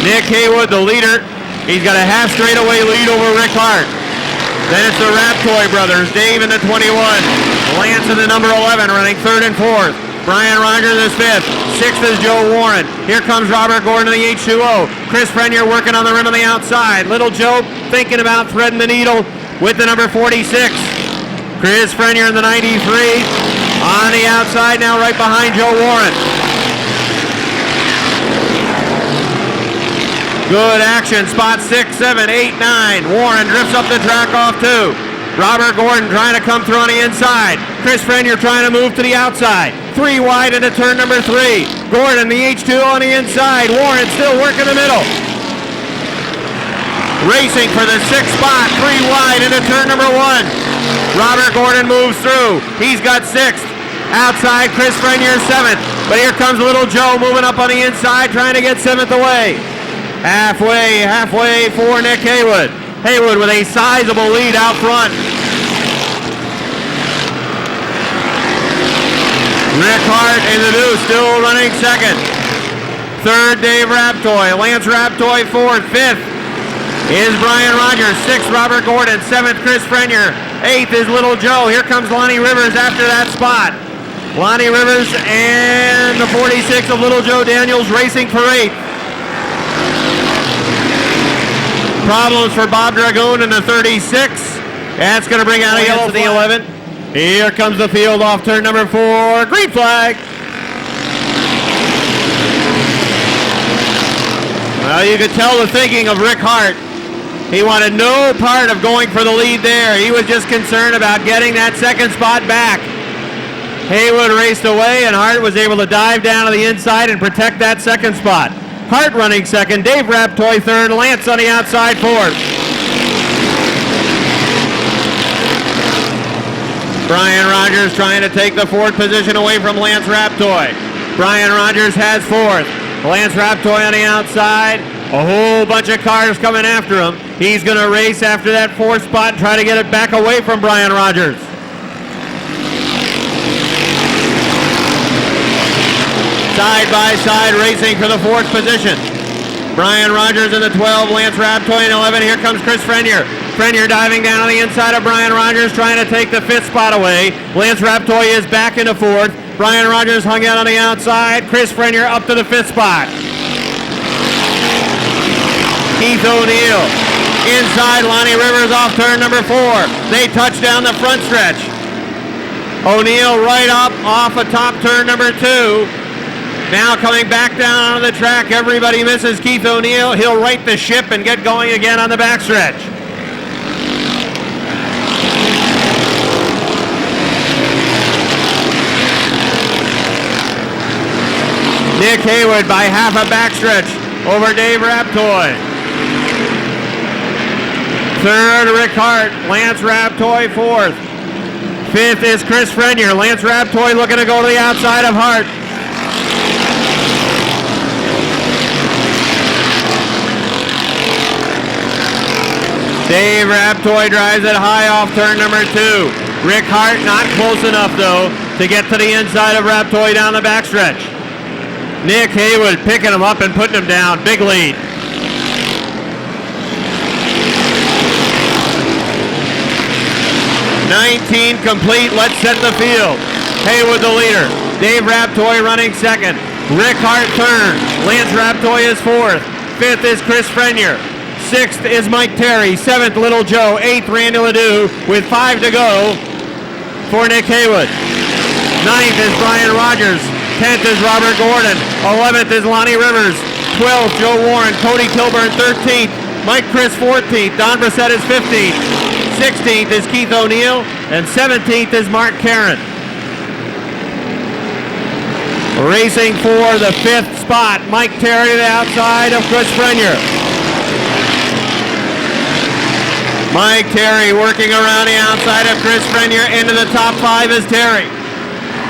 Nick Haywood, the leader. He's got a half straightaway lead over Rick Hart. Then it's the Raptoy brothers, Dave in the 21. Lance in the number 11, running 3rd and 4th. Brian Rogers is 5th. 6th is Joe Warren. Here comes Robert Gordon in the H2O. Chris Frenier working on the rim on the outside. Little Joe thinking about threading the needle with the number 46. Chris Frenier in the 93. On the outside now right behind Joe Warren. Good action. Spot 6, 7, 8, 9. Warren drifts up the track off 2. Robert Gordon trying to come through on the inside. Chris Frenier trying to move to the outside. 3 wide into turn number 3. Gordon, the H2 on the inside. Warren still working the middle. Racing for the 6th spot. 3 wide into turn number 1. Robert Gordon moves through. He's got 6th. Outside, Chris Frenier 7th. But here comes Little Joe moving up on the inside, trying to get 7th away. Halfway for Nick Haywood. Haywood with a sizable lead out front. Rick Hart and the Deuce still running 2nd. 3rd, Dave Raptoy. Lance Raptoy 4th. 5th is Brian Rogers. 6th, Robert Gordon. 7th, Chris Frenier. 8th is Little Joe. Here comes Lonnie Rivers after that spot. Lonnie Rivers and the 46 of Little Joe Daniels racing for 8th. Problems for Bob Dragoon in the 36. That's going to bring out a yellow to the 11. Here comes the field off turn number 4. Green flag. Well, you could tell the thinking of Rick Hart. He wanted no part of going for the lead there. He was just concerned about getting that second spot back. Haywood raced away, and Hart was able to dive down to the inside and protect that second spot. Hart running second, Dave Raptoy third, Lance on the outside fourth. Brian Rogers trying to take the fourth position away from Lance Raptoy. Brian Rogers has fourth. Lance Raptoy on the outside. A whole bunch of cars coming after him. He's going to race after that fourth spot and try to get it back away from Brian Rogers. Side by side racing for the fourth position. Brian Rogers in the 12, Lance Raptoy in 11. Here comes Chris Frenier. Frenier diving down on the inside of Brian Rogers, trying to take the fifth spot away. Lance Raptoy is back into fourth. Brian Rogers hung out on the outside. Chris Frenier up to the fifth spot. Keith O'Neill inside. Lonnie Rivers off turn number 4. They touch down the front stretch. O'Neill right up off of top turn number 2. Now coming back down onto the track, everybody misses Keith O'Neill. He'll right the ship and get going again on the backstretch. Nick Haywood by half a backstretch over Dave Raptoy. Third, Rick Hart. Lance Raptoy fourth. Fifth is Chris Frenier. Lance Raptoy looking to go to the outside of Hart. Dave Raptoy drives it high off turn number 2. Rick Hart not close enough, though, to get to the inside of Raptoy down the backstretch. Nick Haywood picking him up and putting him down. Big lead. $19 complete. Let's set the field. Haywood the leader. Dave Raptoy running second. Rick Hart third. Lance Raptoy is fourth. Fifth is Chris Frenier. Sixth is Mike Terry. Seventh, Little Joe. Eighth, Randy Ledoux with 5 to go for Nick Haywood. Ninth is Brian Rogers. 10th is Robert Gordon. 11th is Lonnie Rivers. 12th, Joe Warren. Cody Kilburn, 13th. Mike Chris, 14th. Don Brissett is 15th. 16th is Keith O'Neill. And 17th is Mark Caron. Racing for the 5th spot, Mike Terry to the outside of Chris Frenier. Mike Terry working around the outside of Chris Frenier. Into the top 5 is Terry.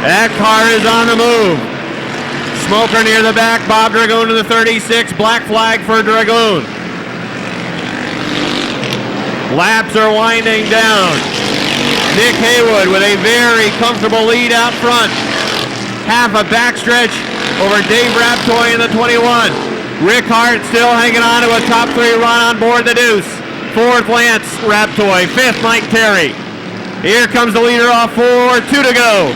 That car is on the move. Smoker near the back. Bob Dragoon to the 36. Black flag for Dragoon. Laps are winding down. Nick Haywood with a very comfortable lead out front. Half a backstretch over Dave Raptoy in the 21. Rick Hart still hanging on to a top 3 run on board the Deuce. 4th, Lance Raptoy. 5th, Mike Terry. Here comes the leader off 4. 2 to go.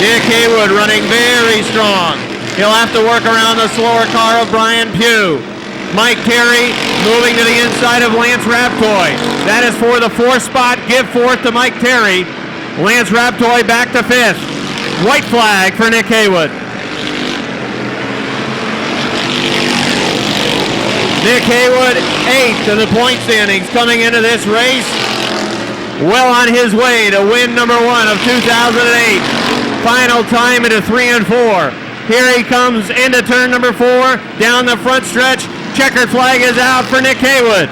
Nick Haywood running very strong. He'll have to work around the slower car of Brian Pugh. Mike Terry moving to the inside of Lance Raptoy. That is for the 4th spot. Give 4th to Mike Terry. Lance Raptoy back to 5th. White flag for Nick Haywood. Nick Haywood, 8th in the point standings coming into this race. Well on his way to win number 1 of 2008. Final time into 3 and 4. Here he comes into turn number 4. Down the front stretch. Checkered flag is out for Nick Haywood.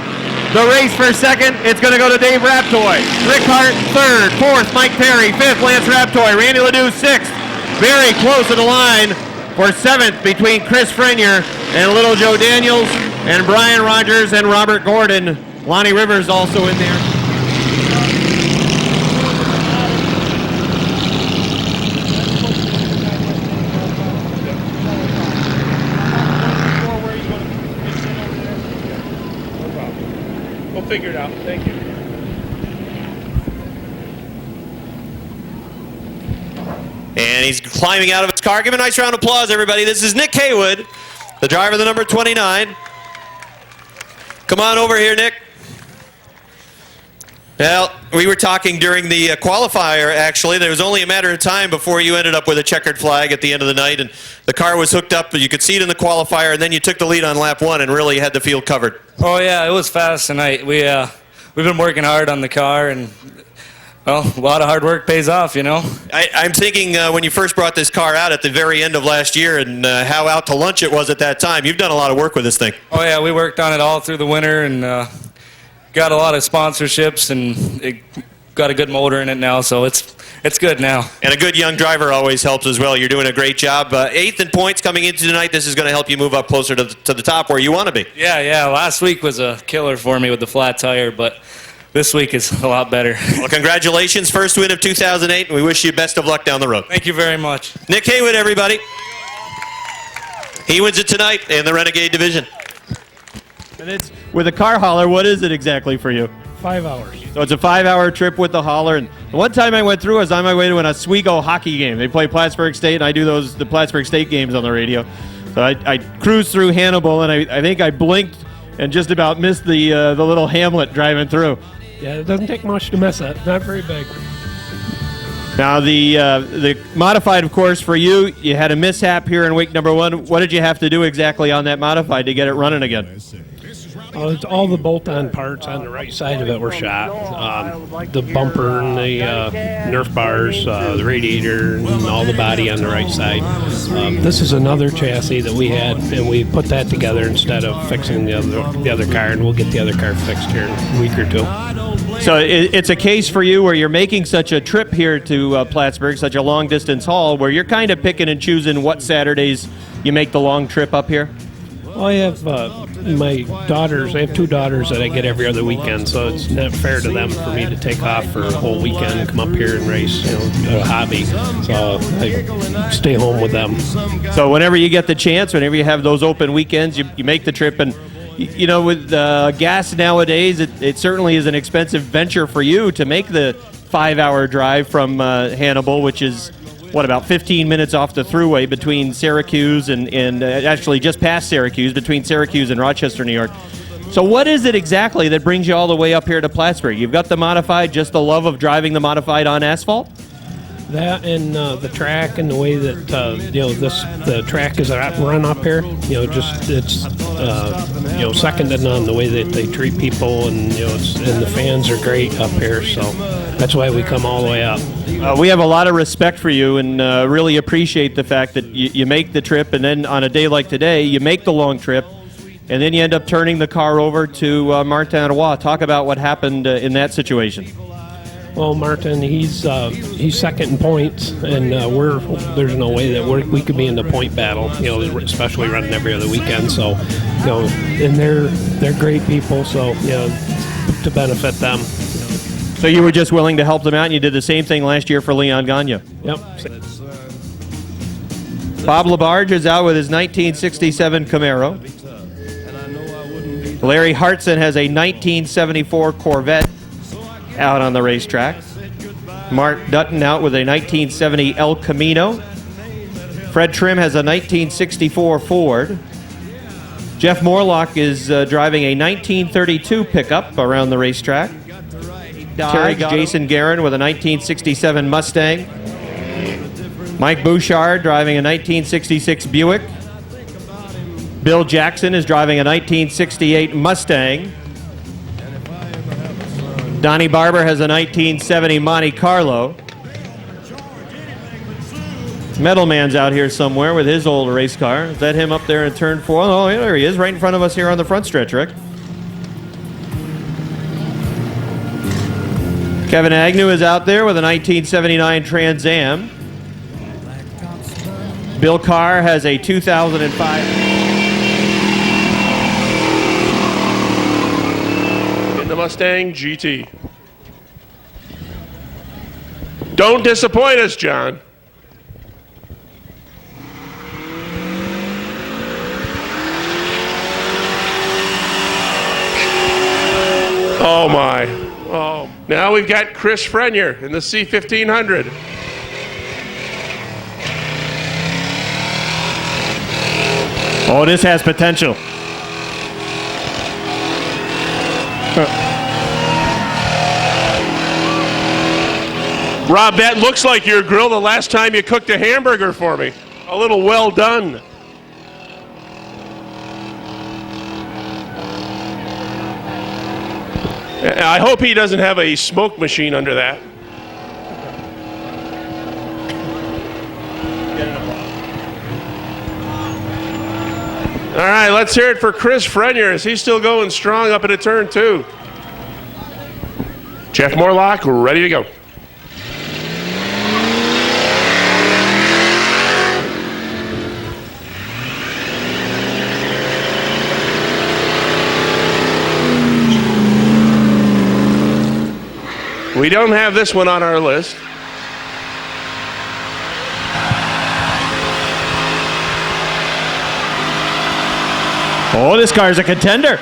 The race for second, it's going to go to Dave Raptoy. Rick Hart, 3rd. 4th, Mike Terry. 5th, Lance Raptoy. Randy Ledoux, 6th. Very close to the line for 7th between Chris Frenier and Little Joe Daniels. And Brian Rogers and Robert Gordon. Lonnie Rivers also in there. figure it out. Thank you. And he's climbing out of his car. Give him a nice round of applause, everybody. This is Nick Haywood, the driver of the number 29. Come on over here, Nick. Well, we were talking during the qualifier, actually. There was only a matter of time before you ended up with a checkered flag at the end of the night, and the car was hooked up. You could see it in the qualifier, and then you took the lead on lap 1 and really had the field covered. Oh, yeah, it was fast tonight. We've been working hard on the car, and, well, a lot of hard work pays off, you know. I'm thinking when you first brought this car out at the very end of last year and how out to lunch it was at that time. You've done a lot of work with this thing. Oh, yeah, we worked on it all through the winter, and got a lot of sponsorships, and it got a good motor in it now, so it's good now. And a good young driver always helps as well. You're doing a great job. 8th in points coming into tonight. This is going to help you move up closer to the top where you want to be. Yeah, last week was a killer for me with the flat tire, but this week is a lot better. Well, congratulations. First win of 2008, and we wish you best of luck down the road. Thank you very much. Nick Haywood, everybody. He wins it tonight in the Renegade division. And it's with a car hauler. What is it exactly for you? 5 hours. So it's a 5-hour trip with the hauler. And the one time I went through, I was on my way to an Oswego hockey game. They play Plattsburgh State, and I do the Plattsburgh State games on the radio. So I cruised through Hannibal, and I think I blinked and just about missed the little hamlet driving through. Yeah, it doesn't take much to miss it. Not very big. Now the modified, of course, for you, you had a mishap here in week number 1. What did you have to do exactly on that modified to get it running again? It's all the bolt-on parts on the right side of it were shot. The bumper and the Nerf bars, the radiator, and all the body on the right side. This is another chassis that we had, and we put that together instead of fixing the other car, and we'll get the other car fixed here in a week or two. So it's a case for you where you're making such a trip here to Plattsburgh, such a long-distance haul, where you're kind of picking and choosing what Saturdays you make the long trip up here? Well, I have my daughters. I have 2 daughters that I get every other weekend, so it's not fair to them for me to take off for a whole weekend and come up here and race, a hobby. So I stay home with them. So whenever you get the chance, whenever you have those open weekends, you make the trip. And, with gas nowadays, it certainly is an expensive venture for you to make the 5-hour drive from Hannibal, which is about 15 minutes off the thruway between Syracuse and actually just past Syracuse, between Syracuse and Rochester, New York. So what is it exactly that brings you all the way up here to Plattsburgh? You've got the modified, just the love of driving the modified on asphalt? That and the track and the way that the track is run up here, it's second to none. The way that they treat people, and and the fans are great up here. So that's why we come all the way up. We have a lot of respect for you, and really appreciate the fact that you make the trip, and then on a day like today, you make the long trip, and then you end up turning the car over to Martin Arroy. Talk about what happened in that situation. Well, Martin, he's second in points, and there's no way that we could be in the point battle. Especially running every other weekend. So, and they're great people. So, to benefit them. So you were just willing to help them out, and you did the same thing last year for Leon Gagne. Yep. Bob Labarge is out with his 1967 Camaro. Larry Hartson has a 1974 Corvette out on the racetrack. Mark Dutton out with a 1970 El Camino. Fred Trim has a 1964 Ford. Jeff Morlock is driving a 1932 pickup around the racetrack. Terry Jason Guerin with a 1967 Mustang. Mike Bouchard driving a 1966 Buick. Bill Jackson is driving a 1968 Mustang. Donnie Barber has a 1970 Monte Carlo. Metal Man's out here somewhere with his old race car. Is that him up there in turn 4? Oh, yeah, there he is, right in front of us here on the front stretch, Rick. Kevin Agnew is out there with a 1979 Trans Am. Bill Carr has a 2005. In the Mustang GT. Don't disappoint us, John. we've got Chris Frenier in the C1500. Oh, this has potential. Rob, that looks like your grill the last time you cooked a hamburger for me. A little well done. I hope he doesn't have a smoke machine under that. All right, let's hear it for Chris Frenier. Is he still going strong up into turn 2? Jeff Morlock, ready to go. We don't have this one on our list. Oh, this car's a contender.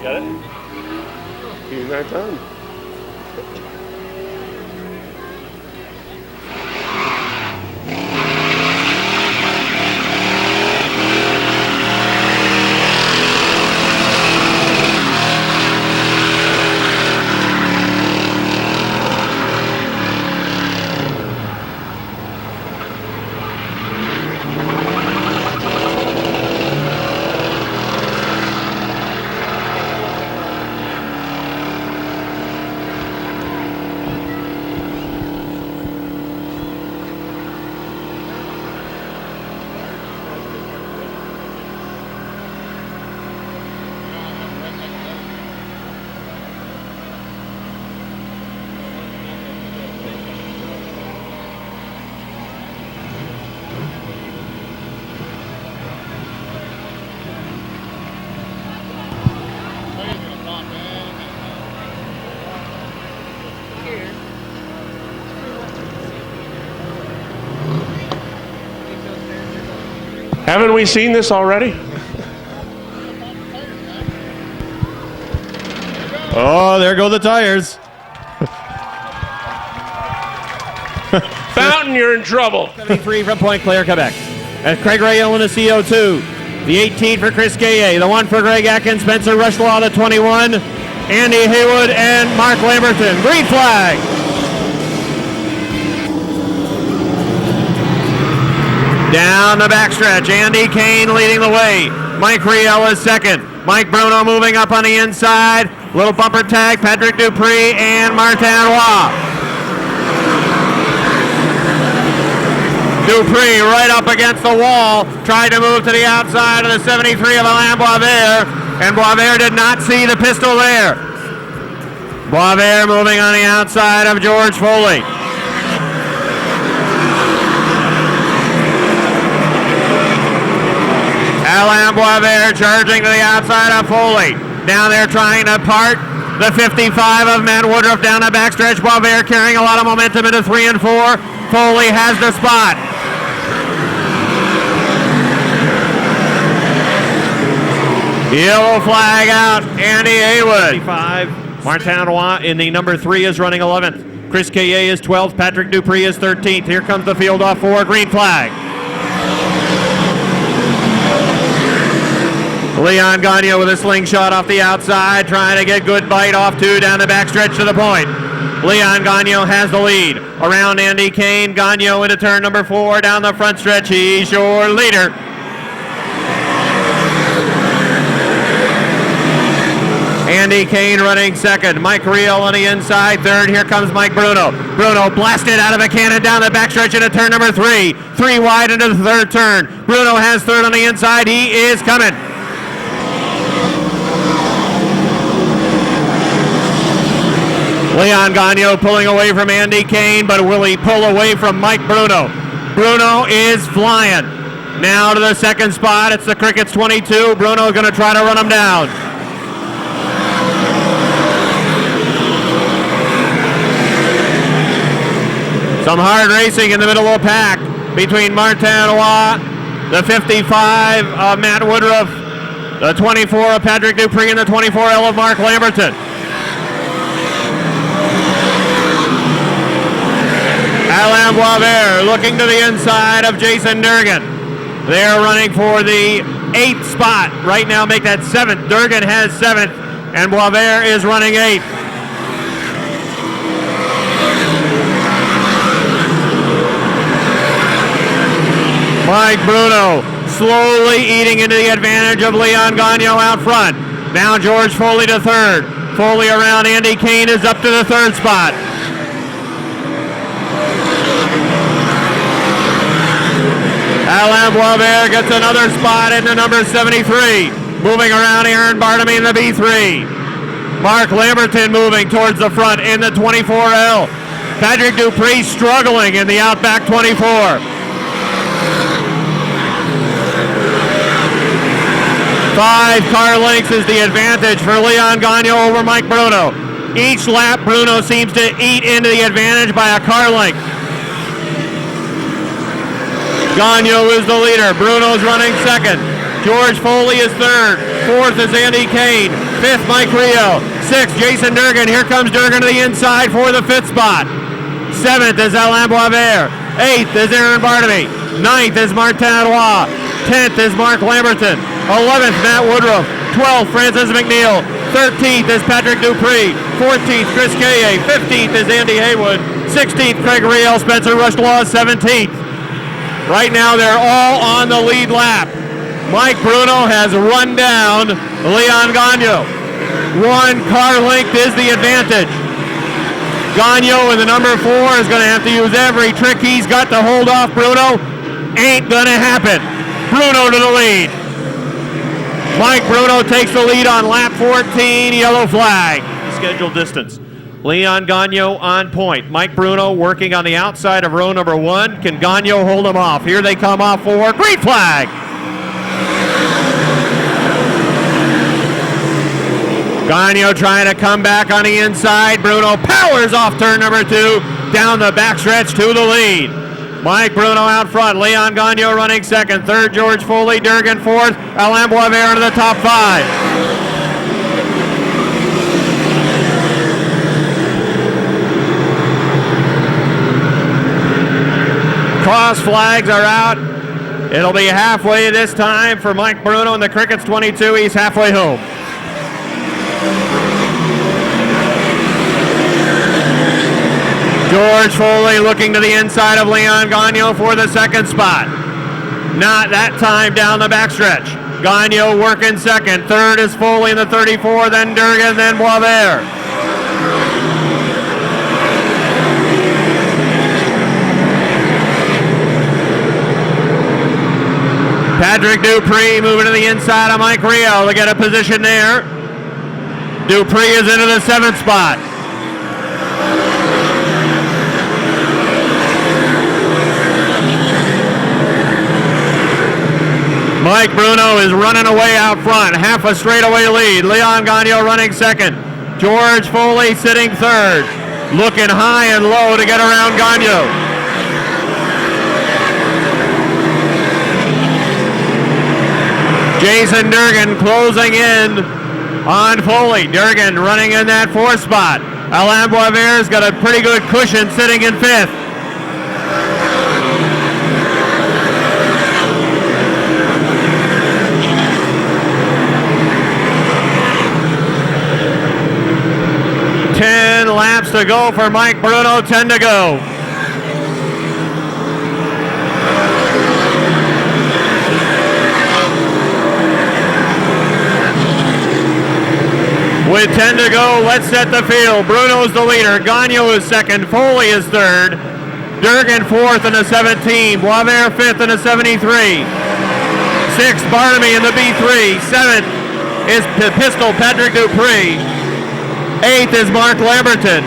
Got it? He's not done. Haven't we seen this already? Oh, there go the tires. Fountain, you're in trouble. 73 from Point Claire, Quebec. As Craig Rayo in the CO2. The 18 for Chris Gaye. The 1 for Greg Atkins. Spencer Rushlaw, the 21. Andy Haywood and Mark Lamberton. Green flag. Down the backstretch, Andy Kane leading the way. Mike Riel is second. Mike Bruno moving up on the inside. Little bumper tag, Patrick Dupree and Martin Roy. Dupree right up against the wall, tried to move to the outside of the 73 of Alain Boisvert, and Boisvert did not see the pistol there. Boisvert moving on the outside of George Foley. Alain Boisvert charging to the outside of Foley. Down there trying to part the 55 of Matt Woodruff down the backstretch. Boisvert carrying a lot of momentum into 3 and 4. Foley has the spot. Yellow flag out, Andy Haywood. 5. Martin Roy in the number 3 is running 11th. Chris Kaye is 12th. Patrick Dupree is 13th. Here comes the field off 4. Green flag. Leon Gagne with a slingshot off the outside, trying to get good bite off 2 down the backstretch to the point. Leon Gagne has the lead. Around Andy Kane, Gagne into turn number 4 down the front stretch. He's your leader. Andy Kane running second. Mike Reel on the inside third. Here comes Mike Bruno. Bruno blasted out of a cannon down the backstretch into turn number 3. 3 wide into the third turn. Bruno has third on the inside. He is coming. Leon Gagne pulling away from Andy Kane, but will he pull away from Mike Bruno? Bruno is flying. Now to the second spot. It's the Crickets 22. Bruno's going to try to run him down. Some hard racing in the middle of the pack between Martin Roy, the 55 of Matt Woodruff, the 24 of Patrick Dupree, and the 24L of Mark Lamberton. Alain Boisvert looking to the inside of Jason Durgan. They're running for the 8th spot. Right now make that 7th. Durgan has 7th, and Boisvert is running 8th. Mike Bruno slowly eating into the advantage of Leon Gagne out front. Now George Foley to third. Foley around Andy Kane is up to the 3rd spot. Alain Boisvert gets another spot into number 73. Moving around Aaron Bartamy in the B3. Mark Lamberton moving towards the front in the 24L. Patrick Dupree struggling in the Outback 24. 5 car lengths is the advantage for Leon Gagne over Mike Bruno. Each lap, Bruno seems to eat into the advantage by a car length. Gagne is the leader. Bruno's running second. George Foley is third. 4th is Andy Kane. 5th, Mike Rio. 6th, Jason Durgan. Here comes Durgan to the inside for the 5th spot. 7th is Alain Boisvert. 8th is Aaron Bartamy. 9th is Martin Roy. 10th is Mark Lamberton. 11th, Matt Woodruff. 12th, Francis McNeil. 13th is Patrick Dupree. 14th, Chris Kaye. 15th is Andy Haywood. 16th, Craig Riel. Spencer Rushlaw is 17th. Right now, they're all on the lead lap. Mike Bruno has run down Leon Gagne. 1 car length is the advantage. Gagne in the number 4 is going to have to use every trick he's got to hold off Bruno. Ain't going to happen. Bruno to the lead. Mike Bruno takes the lead on lap 14, yellow flag. Scheduled distance. Leon Gagne on point. Mike Bruno working on the outside of row number 1. Can Gagne hold him off? Here they come off 4. Green flag. Gagne trying to come back on the inside. Bruno powers off turn number 2. Down the backstretch to the lead. Mike Bruno out front. Leon Gagne running second. Third, George Foley. Durgan fourth. Alain Boisvert into the top 5. Cross flags are out. It'll be halfway this time for Mike Bruno and the Crickets 22. He's halfway home. George Foley looking to the inside of Leon Gagne for the 2nd spot. Not that time down the backstretch. Gagnon working second. Third is Foley in the 34, then Durgan, then Boisvert. Patrick Dupree moving to the inside of Mike Rio to get a position there. Dupree is into the 7th spot. Mike Bruno is running away out front, half a straightaway lead. Leon Gagnon running second. George Foley sitting third, looking high and low to get around Gagnon. Jason Durgan closing in on Foley. Durgan running in that 4th spot. Alain Boisvert's got a pretty good cushion sitting in 5th. Laps to go for Mike Bruno, 10 to go. With 10 to go, let's set the field. Bruno's the leader. Gagnon is second. Foley is third. Durgan 4th in the 17. Boisvert 5th in the 73. 6th, Barnaby in the B3. 7th is Pistol Patrick Dupree. 8th is Mark Lamberton.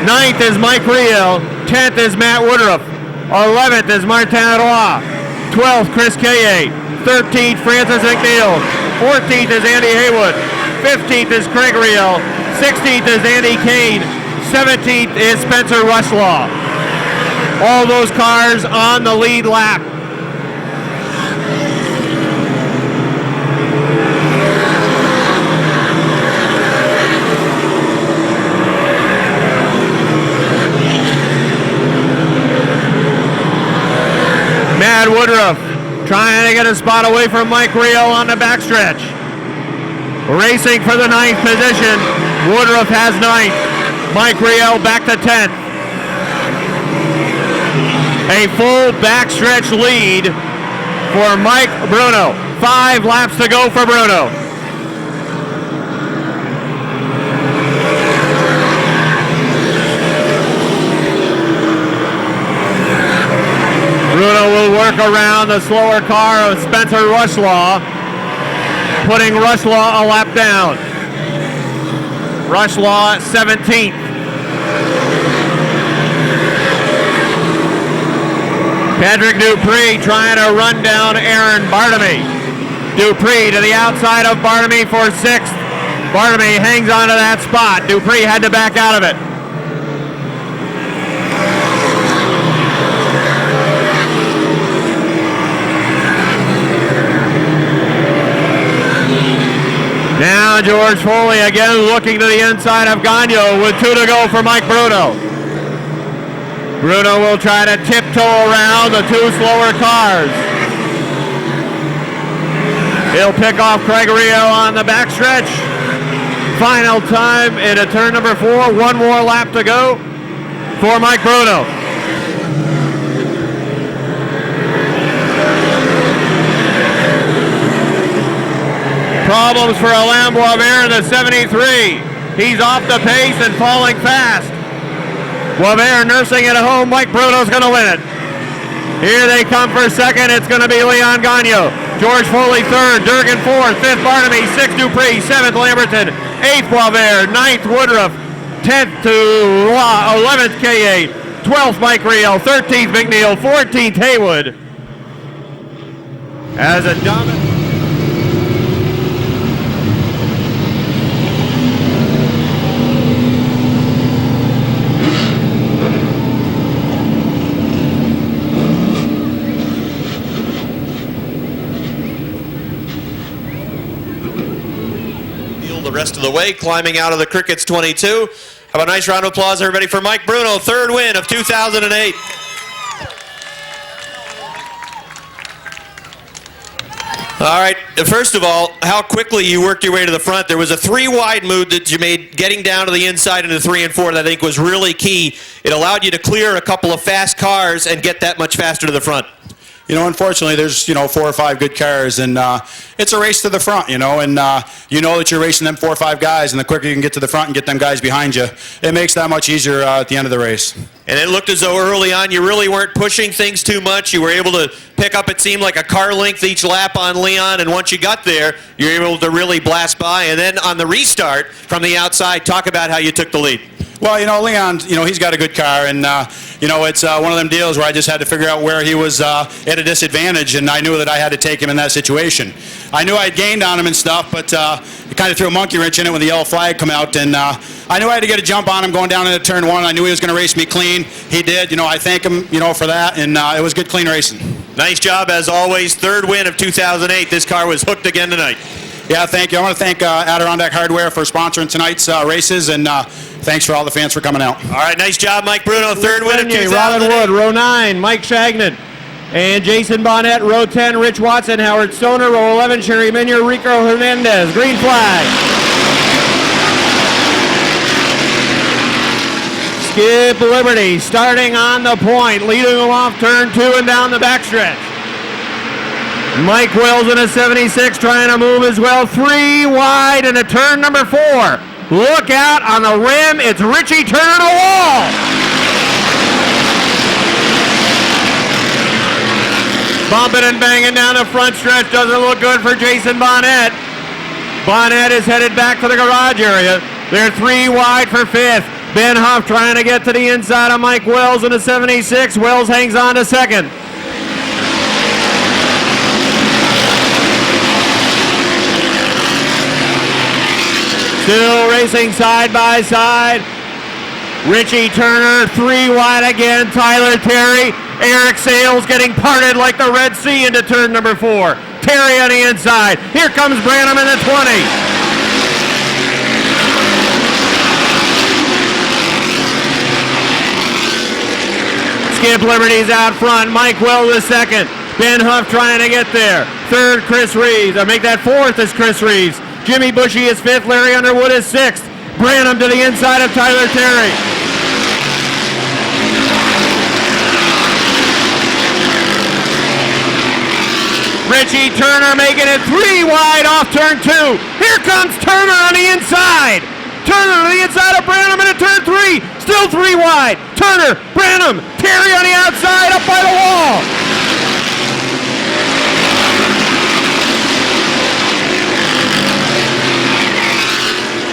9th is Mike Riel. 10th is Matt Woodruff. 11th is Martin Roy. 12th, Chris Kaye. 13th, Francis McNeil. 14th is Andy Haywood. 15th is Craig Riel. 16th is Andy Kane. 17th is Spencer Rushlaw. All those cars on the lead lap. Matt Woodruff trying to get a spot away from Mike Rio on the backstretch. Racing for the 9th position. Woodruff has 9th. Mike Rio back to 10th. A full backstretch lead for Mike Bruno. 5 laps to go for Bruno. Bruno will work around the slower car of Spencer Rushlaw, putting Rushlaw a lap down. Rushlaw 17th. Patrick Dupree trying to run down Aaron Bartamy. Dupree to the outside of Bartamy for 6th. Bartamy hangs onto that spot. Dupree had to back out of it. Now George Foley again looking to the inside of Gagnon with 2 to go for Mike Bruno. Bruno will try to tiptoe around the 2 slower cars. He'll pick off Craig Rio on the backstretch. Final time into turn number 4. 1 more lap to go for Mike Bruno. Problems for Alain Boisvert in the 73. He's off the pace and falling fast. Boisvert nursing it at home. Mike Bruno's going to win it. Here they come for second. It's going to be Leon Gagnon. George Foley third. Durgan 4th. 5th Bartamy. 6th Dupree. 7th Lamberton. 8th Boisvert. 9th Woodruff. 10th to 11th K8. 12th Mike Riel. 13th McNeil. 14th Haywood. As a dominant. The rest of the way, climbing out of the Crickets 22. Have a nice round of applause, everybody, for Mike Bruno, 3rd win of 2008. All right, first of all, how quickly you worked your way to the front. There was a 3-wide move that you made getting down to the inside into 3 and 4 that I think was really key. It allowed you to clear a couple of fast cars and get that much faster to the front. unfortunately, there's 4 or 5 good cars, and it's a race to the front, and you know that you're racing them 4 or 5 guys, and the quicker you can get to the front and get them guys behind you, it makes that much easier at the end of the race. And it looked as though early on you really weren't pushing things too much. You were able to pick up, it seemed like a car length each lap on Leon, and once you got there, you were able to really blast by. And then on the restart from the outside, talk about how you took the lead. Well, Leon, he's got a good car, and, it's one of them deals where I just had to figure out where he was at a disadvantage, and I knew that I had to take him in that situation. I knew I'd gained on him and stuff, but it kind of threw a monkey wrench in it when the yellow flag come out, and I knew I had to get a jump on him going down into turn 1. I knew he was going to race me clean. He did. I thank him, for that, and it was good, clean racing. Nice job, as always. 3rd win of 2008. This car was hooked again tonight. Yeah, thank you. I want to thank Adirondack Hardware for sponsoring tonight's races, and thanks for all the fans for coming out. All right, nice job, Mike Bruno. 3rd win of 2008. Robin Wood, row 9, Mike Shagnon. And Jason Bonnet, row 10, Rich Watson, Howard Stoner, row 11, Sherry Minier, Rico Hernandez. Green flag. Skip Liberty starting on the point, leading them off turn 2 and down the backstretch. Mike Wells in a 76 trying to move as well. 3 wide into turn number 4. Look out on the rim. It's Richie Turner to wall. Bumping and banging down the front stretch. Doesn't look good for Jason Bonnet. Bonnet is headed back to the garage area. They're 3 wide for 5th. Ben Huff trying to get to the inside of Mike Wells in a 76. Wells hangs on to 2nd. Still racing side by side. Richie Turner, 3 wide again. Tyler Terry. Eric Sales getting parted like the Red Sea into turn number 4. Terry on the inside. Here comes Branham in the 20. Skip Liberty's out front. Mike Wells is 2nd. Ben Huff trying to get there. 3rd, Chris Reeves. I make that 4th is Chris Reeves. Jimmy Bushy is 5th. Larry Underwood is 6th. Branham to the inside of Tyler Terry. Richie Turner making it 3 wide off turn 2. Here comes Turner on the inside. Turner to the inside of Branham into turn 3. Still 3 wide. Turner, Branham, Terry on the outside up by the wall.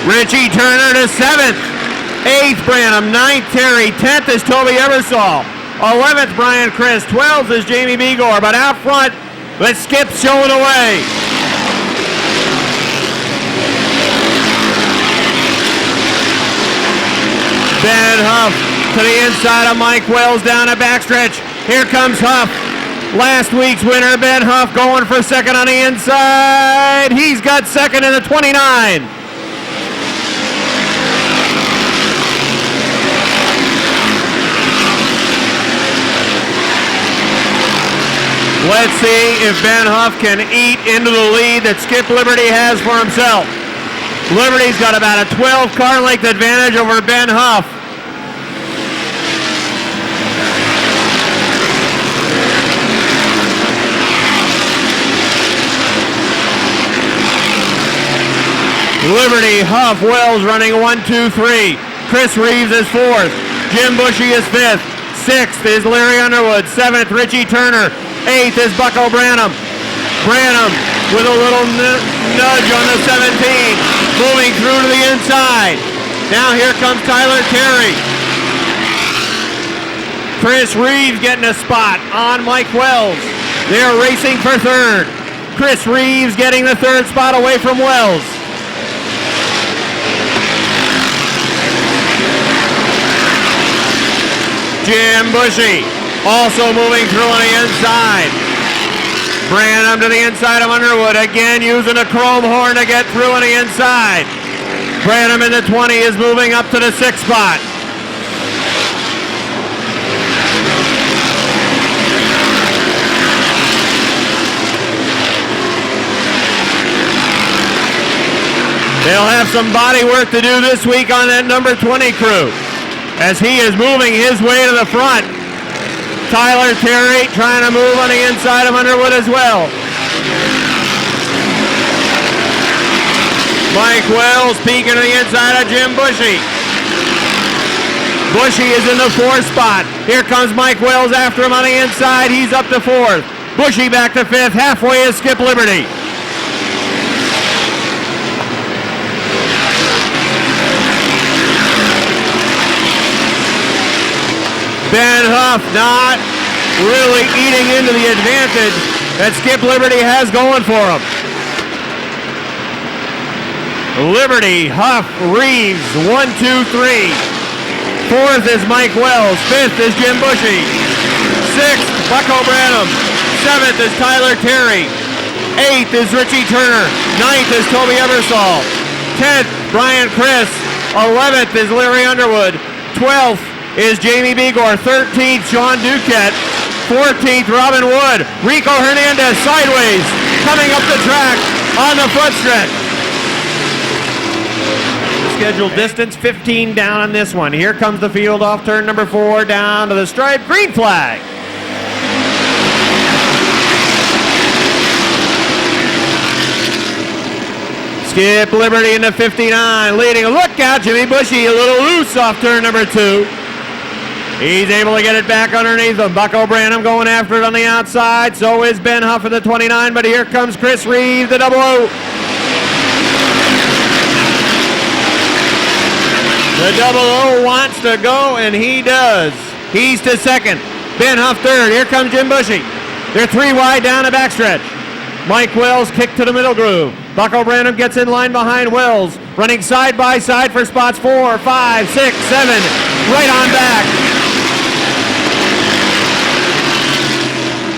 Richie Turner to 7th. 8th, Branham. 9th, Terry. 10th is Toby Eversole. 11th, Brian Chris. 12th is Jamie Begor. But out front, the Skip's showing away. Ben Huff to the inside of Mike Wells down a backstretch. Here comes Huff. Last week's winner, Ben Huff, going for 2nd on the inside. He's got 2nd in the 29. Let's see if Ben Huff can eat into the lead that Skip Liberty has for himself. Liberty's got about a 12 car length advantage over Ben Huff. Liberty, Huff, Wells running 1, 2, 3. Chris Reeves is 4th. Jim Bushy is 5th. 6th is Larry Underwood. 7th, Richie Turner. 8th is Bucko Branham. Branham with a little nudge on the 17. Moving through to the inside. Now here comes Tyler Terry. Chris Reeves getting a spot on Mike Wells. They're racing for 3rd. Chris Reeves getting the 3rd spot away from Wells. Jim Bushy also moving through on the inside. Branham to the inside of Underwood. Again using a chrome horn to get through on the inside. Branham in the 20 is moving up to the 6th spot. They'll have some body work to do this week on that number 20 crew, as he is moving his way to the front. Tyler Terry trying to move on the inside of Underwood as well. Mike Wells peeking to the inside of Jim Bushy. Bushy is in the 4th spot. Here comes Mike Wells after him on the inside. He's up to 4th. Bushy back to 5th. Halfway is Skip Liberty. Ben Huff not really eating into the advantage that Skip Liberty has going for him. Liberty, Huff, Reeves, 1, 2, 3. 4th is Mike Wells. 5th is Jim Bushy. 6th, Bucko Branham. 7th is Tyler Terry. 8th is Richie Turner. 9th is Toby Ebersol. 10th, Brian Chris. 11th is Larry Underwood. 12th is Jamie Begor. 13th, Sean Duquette. 14th, Robin Wood. Rico Hernandez sideways, coming up the track on the front stretch. Scheduled distance 15 down on this one. Here comes the field off turn number 4 down to the stripe. Green flag. Skip Liberty into 59, leading. Look out, Jimmy Bushy a little loose off turn number 2. He's able to get it back underneath him. Bucko Branham going after it on the outside. So is Ben Huff at the 29, but here comes Chris Reeves, the 00. The 00 wants to go, and he does. He's to 2nd. Ben Huff 3rd. Here comes Jim Bushy. They're 3 wide down the backstretch. Mike Wells kicked to the middle groove. Bucko Branham gets in line behind Wells, running side by side for spots 4, 5, 6, 7, right on back.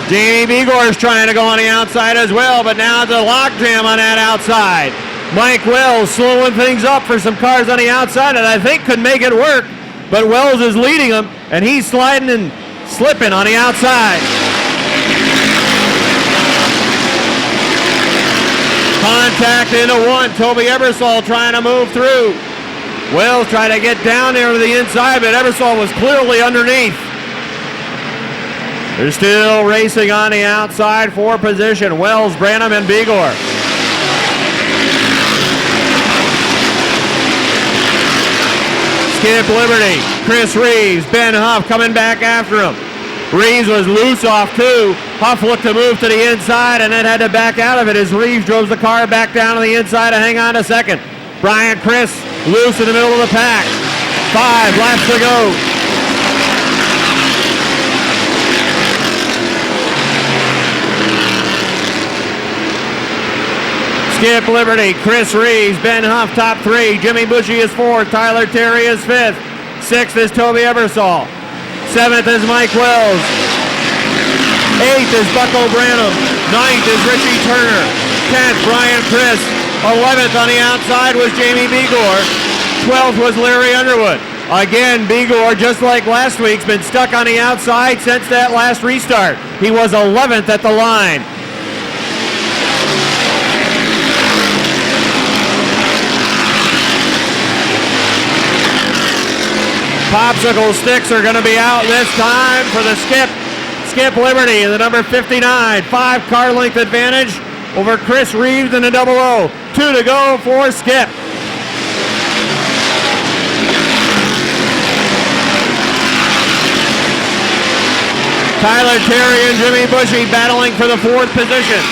Jamie Begor's trying to go on the outside as well, but now it's a logjam on that outside. Mike Wells slowing things up for some cars on the outside, and I think could make it work, but Wells is leading him, and he's sliding and slipping on the outside. Contact into 1. Toby Ebersol trying to move through. Wells trying to get down there to the inside, but Ebersol was clearly underneath. They're still racing on the outside for position. Wells, Branham, and Begor. Skip Liberty, Chris Reeves, Ben Huff coming back after him. Reeves was loose off 2. Huff looked to move to the inside and then had to back out of it as Reeves drove the car back down to the inside to hang on to 2nd. Brian Chris loose in the middle of the pack. 5 laps to go. Skip Liberty, Chris Reeves, Ben Huff top 3. Jimmy Bushy is 4th. Tyler Terry is 5th. 6th is Toby Ebersol. 7th is Mike Wells. 8th is Bucko Branham. 9th is Richie Turner. 10th, Brian Chris. 11th on the outside was Jamie Begor. 12th was Larry Underwood. Again, Begor, just like last week's, been stuck on the outside since that last restart. He was 11th at the line. Popsicle sticks are going to be out this time for the Skip Liberty in the number 59. 5 car length advantage over Chris Reeves in the 00. 2 to go for Skip. Tyler Terry and Jimmy Bushy battling for the 4th position.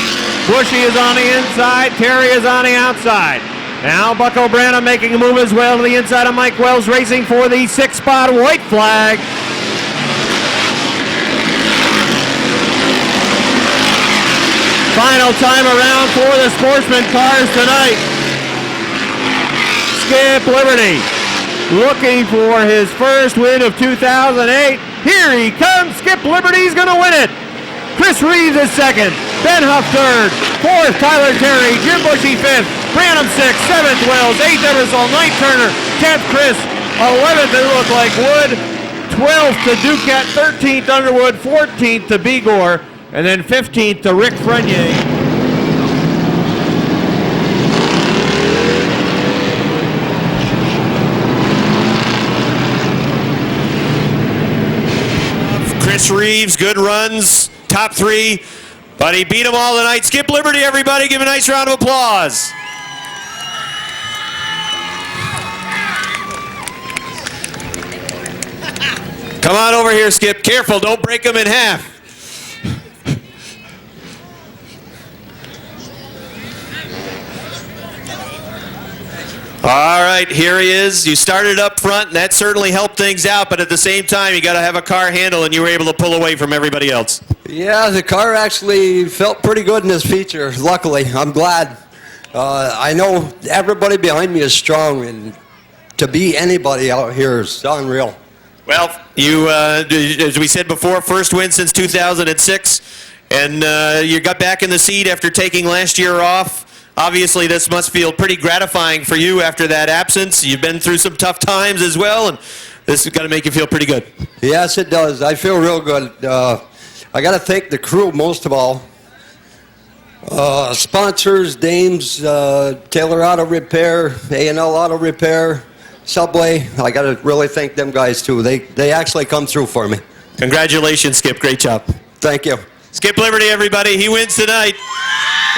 Bushy is on the inside, Terry is on the outside. Now Bucko Branham making a move as well to the inside of Mike Wells, racing for the 6th spot. White flag. Final time around for the Sportsman cars tonight. Skip Liberty looking for his first win of 2008. Here he comes. Skip Liberty's going to win it. Chris Reeves is 2nd. Ben Huff 3rd. 4th, Tyler Terry. Jim Bushy 5th. Branham 6th. 7th, Wells. 8th, Ebersol. 9th, Turner. 10th, Chris. 11th, it looked like Wood. 12th to Duquette. 13th, Underwood. 14th to Begor. And then 15th to Rick Frenier. Dennis Reeves, good runs, top 3. But he beat them all tonight. Skip Liberty, everybody. Give him a nice round of applause. Come on over here, Skip. Careful, don't break him in half. All right, here he is. You started up front, and that certainly helped things out, but at the same time, you got to have a car handle, and you were able to pull away from everybody else. Yeah, the car actually felt pretty good in this feature, luckily. I'm glad. I know everybody behind me is strong, and to beat anybody out here is unreal. Well, you, as we said before, first win since 2006, and you got back in the seat after taking last year off. Obviously, this must feel pretty gratifying for you after that absence. You've been through some tough times as well, and this has got to make you feel pretty good. Yes, it does. I feel real good. I got to thank the crew most of all. Sponsors, Dames, Taylor Auto Repair, A&L Auto Repair, Subway. I got to really thank them guys, too. They actually come through for me. Congratulations, Skip. Great job. Thank you. Skip Liberty, everybody. He wins tonight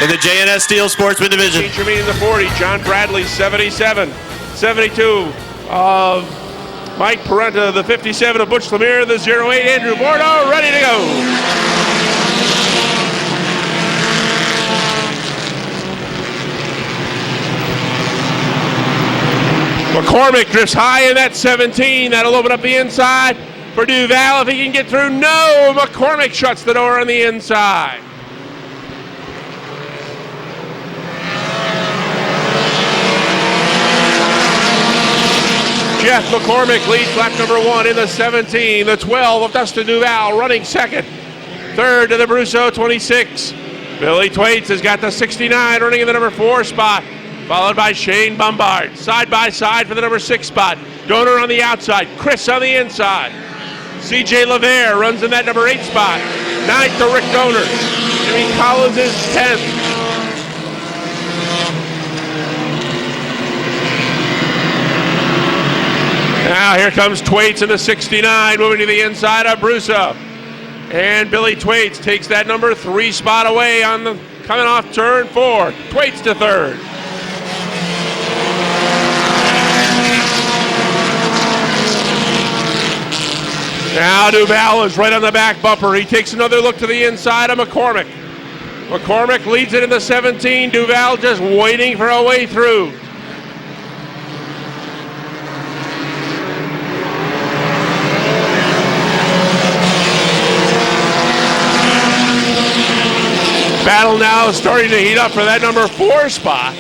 in the JNS Steel Sportsman Division. Tremaine in the 40, John Bradley 77, 72 of Mike Parenta, the 57 of Butch Lemire, the 08 Andrew Bordeaux, ready to go. McCormick drifts high in that 17. That'll open up the inside for Duval if he can get through. No, McCormick shuts the door on the inside. Jeff McCormick leads lap number 1 in the 17. The 12 of Dustin Duval running second. Third to the Brusso 26. Billy Twaits has got the 69 running in the number 4 spot, followed by Shane Bombard. Side by side for the number 6 spot. Donor on the outside, Chris on the inside. CJ LeVere runs in that number 8 spot. 9th to Rick Donor. Jimmy Collins is 10th. Now here comes Twaits in the 69, moving to the inside of Brusso. And Billy Twaits takes that number 3 spot away on the coming off turn 4. Twaits to 3rd. Now Duval is right on the back bumper. He takes another look to the inside of McCormick. McCormick leads it in the 17. Duval just waiting for a way through. Battle now starting to heat up for that number 4 spot.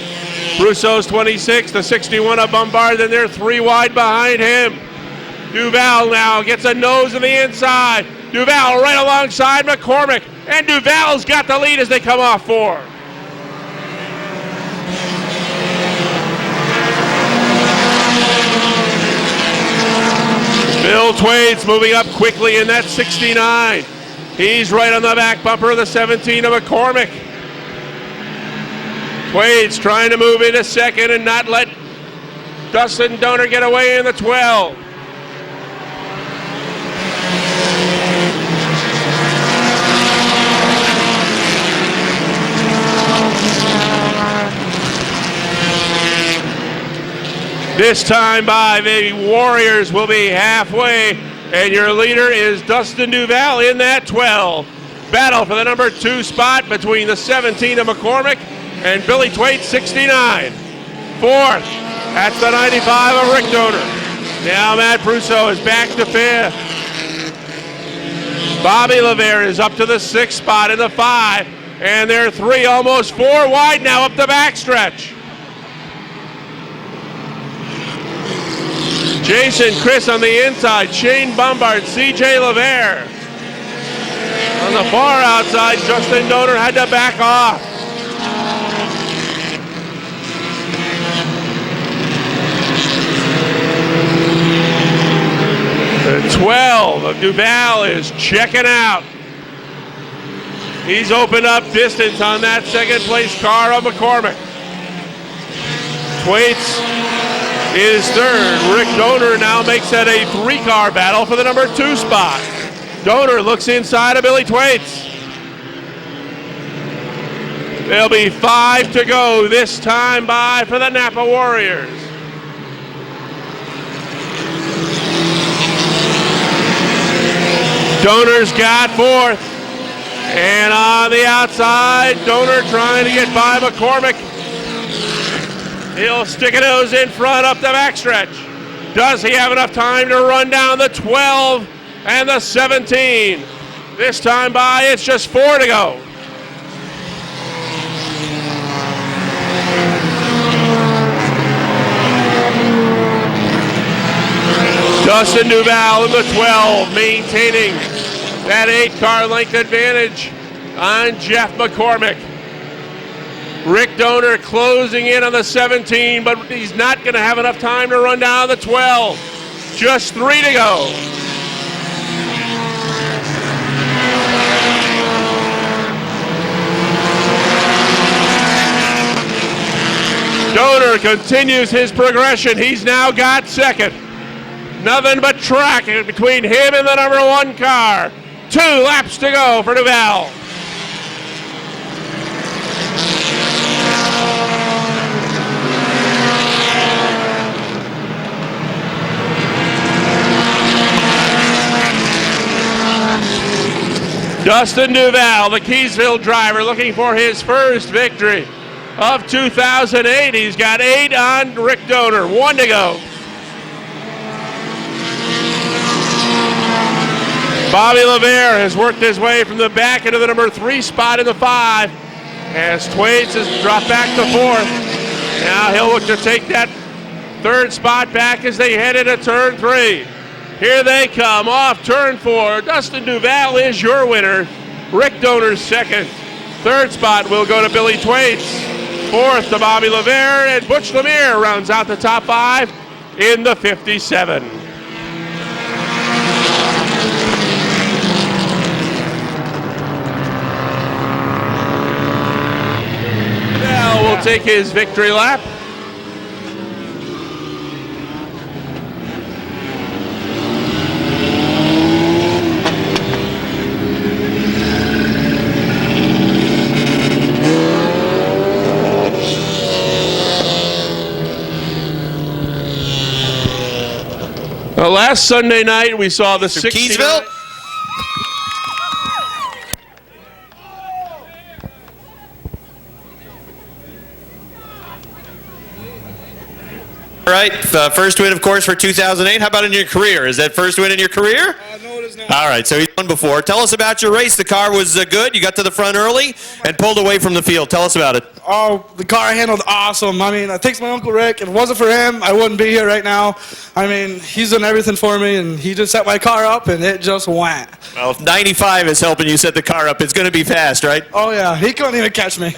Brusso's 26, the 61 of Bombard, then they're 3 wide behind him. Duval now gets a nose in the inside. Duval right alongside McCormick, and Duval's got the lead as they come off 4. Bill Twaits moving up quickly in that 69. He's right on the back bumper of the 17 of McCormick. Twaits trying to move into second and not let Dustin Donor get away in the 12. This time by the Warriors will be halfway, and your leader is Dustin Duval in that 12. Battle for the number 2 spot between the 17 of McCormick and Billy Twaits, 69. 4th, that's the 95 of Rick Donor. Now Matt Brusso is back to 5th. Bobby LeVere is up to the 6th spot in the 5, and they're 3, almost 4 wide now up the backstretch. Jason Chris on the inside, Shane Bombard, CJ LeVere. On the far outside, Justin Donor had to back off. The 12 of Duval is checking out. He's opened up distance on that second place car of McCormick. Twaits is 3rd. Rick Donor now makes that a 3-car battle for the number 2 spot. Donor looks inside of Billy Thwaites. There'll be 5 to go this time by for the Napa Warriors. Donor's got 4th. And on the outside, Donor trying to get by McCormick. He'll stick a nose in front up the backstretch. Does he have enough time to run down the 12 and the 17? This time by, it's just 4 to go. Dustin Duval in the 12, maintaining that 8-car length advantage on Jeff McCormick. Rick Donor closing in on the 17, but he's not going to have enough time to run down the 12. Just 3 to go. Donor continues his progression. He's now got 2nd. Nothing but track between him and the number 1 car. 2 laps to go for Duval. Dustin Duval, the Keysville driver, looking for his first victory of 2008. He's got 8 on Rick Donor. 1 to go. Bobby LeVere has worked his way from the back into the number 3 spot in the 5 as Thwaites has dropped back to 4th. Now he'll look to take that 3rd spot back as they head into turn 3. Here they come off turn 4. Dustin Duval is your winner. Rick Donor's 2nd. 3rd spot will go to Billy Thwaites. 4th to Bobby LeVere, and Butch Lemire rounds out the top 5 in the 57. Will take his victory lap. Last Sunday night we saw the Keysville. All right, first win, of course, for 2008. How about in your career? Is that first win in your career? No, it is not. All right, so he's won before. Tell us about your race. The car was good. You got to the front early and pulled away from the field. Tell us about it. Oh, the car handled awesome. I mean, thanks to my Uncle Rick. If it wasn't for him, I wouldn't be here right now. I mean, he's done everything for me, and he just set my car up, and it just went. Well, if 95 is helping you set the car up, it's going to be fast, right? Oh, yeah. He couldn't even catch me.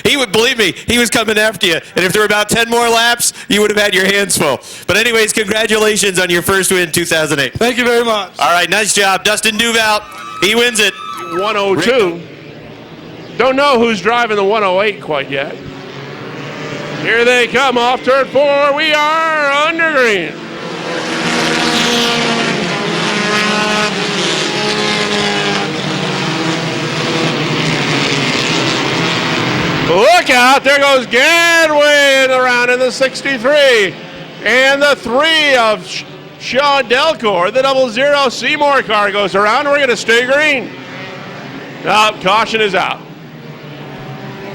He would, believe me, he was coming after you. And if there were about 10 more laps, you would have had your hands full. But anyways, congratulations on your first win in 2008. Thank you very much. All right, nice job. Dustin Duval, he wins it. 102. Don't know who's driving the 108 quite yet. Here they come off turn 4. We are under green. Look out, there goes Gadway around in the 63. And the 3 of Sean Delcourt, the 00 Seymour car goes around. We're going to stay green. Caution is out.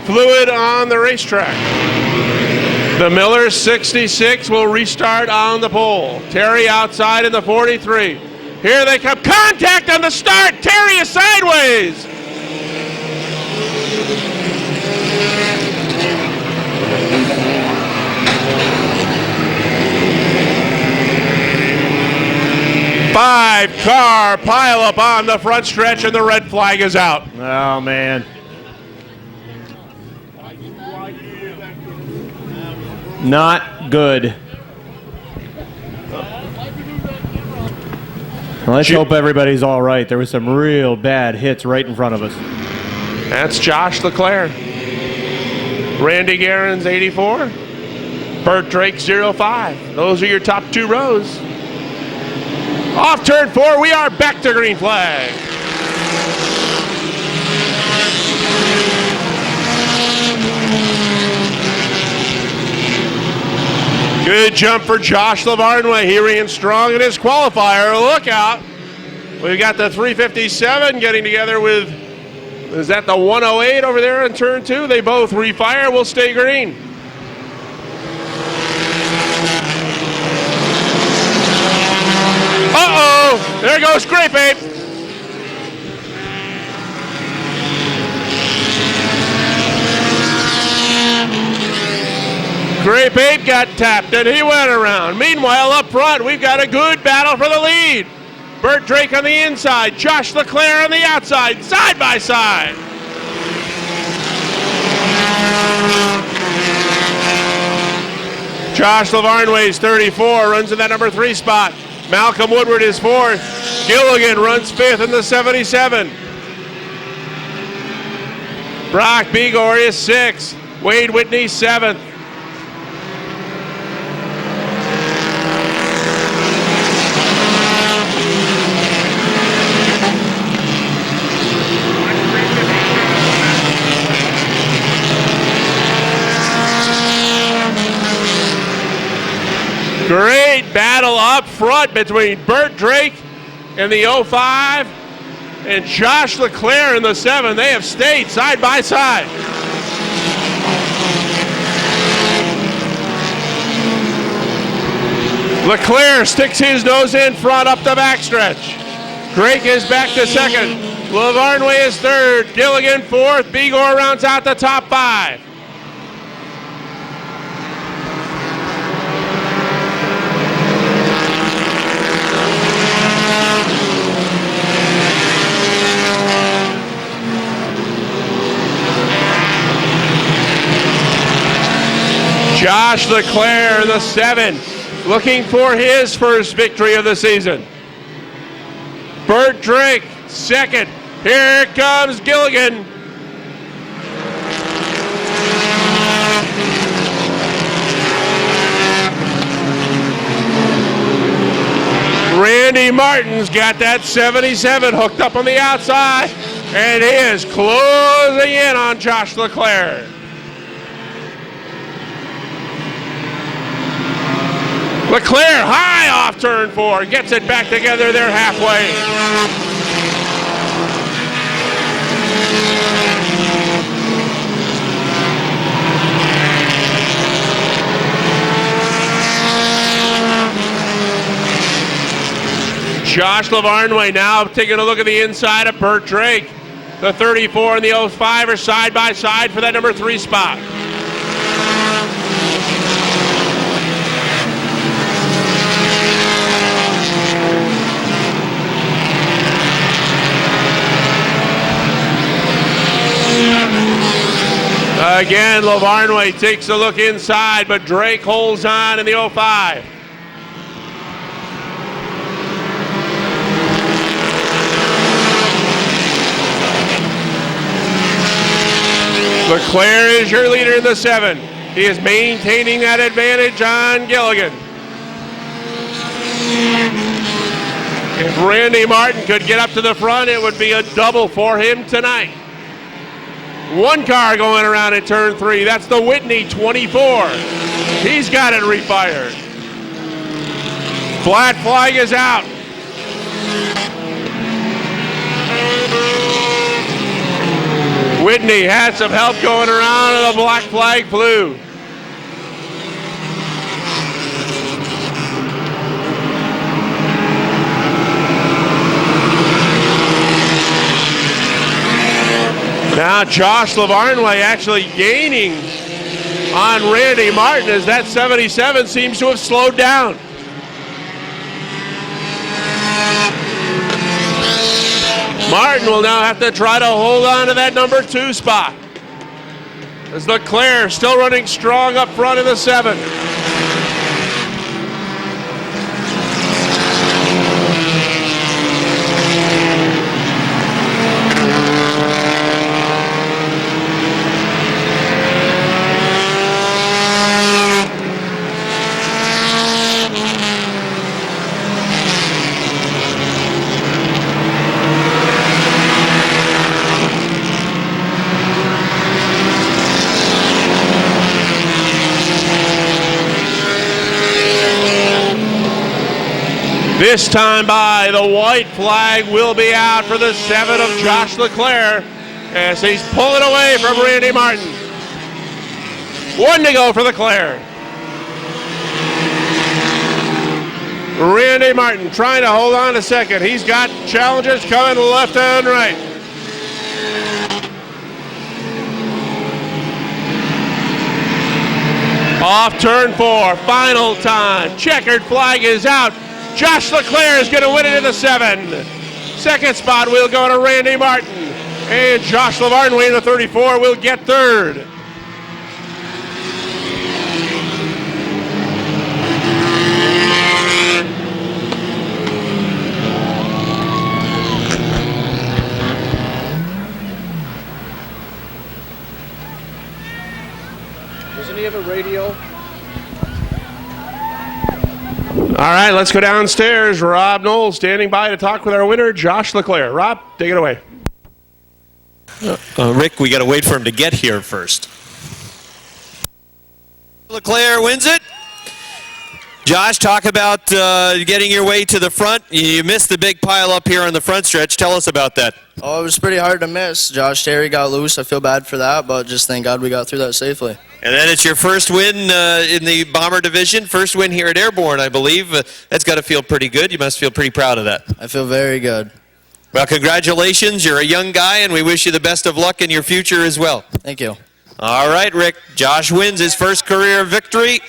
Fluid on the racetrack. The Miller 66 will restart on the pole. Terry outside in the 43. Here they come. Contact on the start. Terry is sideways. Five-car pileup on the front stretch, and the red flag is out. Oh, man. Not good. Let's hope everybody's all right. There was some real bad hits right in front of us. That's Josh LeClaire. Randy Guerin's 84. Burt Drake 05. Those are your top 2 rows. Off turn 4, we are back to green flag. Good jump for Josh Lavarnway. He ran strong in his qualifier. Look out. We've got the 357 getting together with, is that the 108 over there in turn 2? They both refire. We'll stay green. Uh-oh. There goes Grape Ape. Grape Ape got tapped and he went around. Meanwhile, up front, we've got a good battle for the lead. Burt Drake on the inside, Josh Leclerc on the outside, side by side. Josh Lavarnway's 34, runs in that number 3 spot. Malcolm Woodward is 4th. Gilligan runs 5th in the 77. Brock Begor is 6th. Wade Whitney 7th. Great battle up front between Burt Drake in the 05 and Josh Leclerc in the 7. They have stayed side by side. Leclerc sticks his nose in front up the backstretch. Drake is back to 2nd. Lavarnway is 3rd. Gilligan 4th. Begor rounds out the top 5. Josh Leclerc in the 7, looking for his first victory of the season. Burt Drake, 2nd. Here comes Gilligan. Randy Martin's got that 77 hooked up on the outside, and he is closing in on Josh Leclerc. Leclerc high off turn 4, gets it back together, they're halfway. Josh Lavarnway now taking a look at the inside of Burt Drake. The 34 and the 05 are side by side for that number 3 spot. Again, Lavarnway takes a look inside, but Drake holds on in the 05. Leclerc is your leader in the 7. He is maintaining that advantage on Gilligan. If Randy Martin could get up to the front, it would be a double for him tonight. One car going around in turn 3. That's the Whitney 24. He's got it refired. Flat flag is out. Whitney had some help going around and the black flag flew. Now Josh Lavarnway actually gaining on Randy Martin as that 77 seems to have slowed down. Martin will now have to try to hold on to that number 2 spot. As Leclerc still running strong up front in the 7. This time by, the white flag will be out for the 7 of Josh Leclerc as he's pulling away from Randy Martin. 1 to go for Leclerc. Randy Martin trying to hold on to second. He's got challenges coming left and right. Off turn 4, final time. Checkered flag is out. Josh Leclerc is going to win it in the 7. Second spot will go to Randy Martin. And Josh LeMartin, winning the 34, will get third. Doesn't he have a radio? All right, let's go downstairs. Rob Knowles standing by to talk with our winner, Josh Leclerc. Rob, take it away. Rick, we got to wait for him to get here first. Leclerc wins it. Josh, talk about getting your way to the front. You missed the big pile up here on the front stretch. Tell us about that. Oh, it was pretty hard to miss. Josh Terry got loose. I feel bad for that, but just thank God we got through that safely. And then it's your first win in the Bomber Division. First win here at Airborne, I believe. That's got to feel pretty good. You must feel pretty proud of that. I feel very good. Well, congratulations. You're a young guy, and we wish you the best of luck in your future as well. Thank you. All right, Rick. Josh wins his first career victory.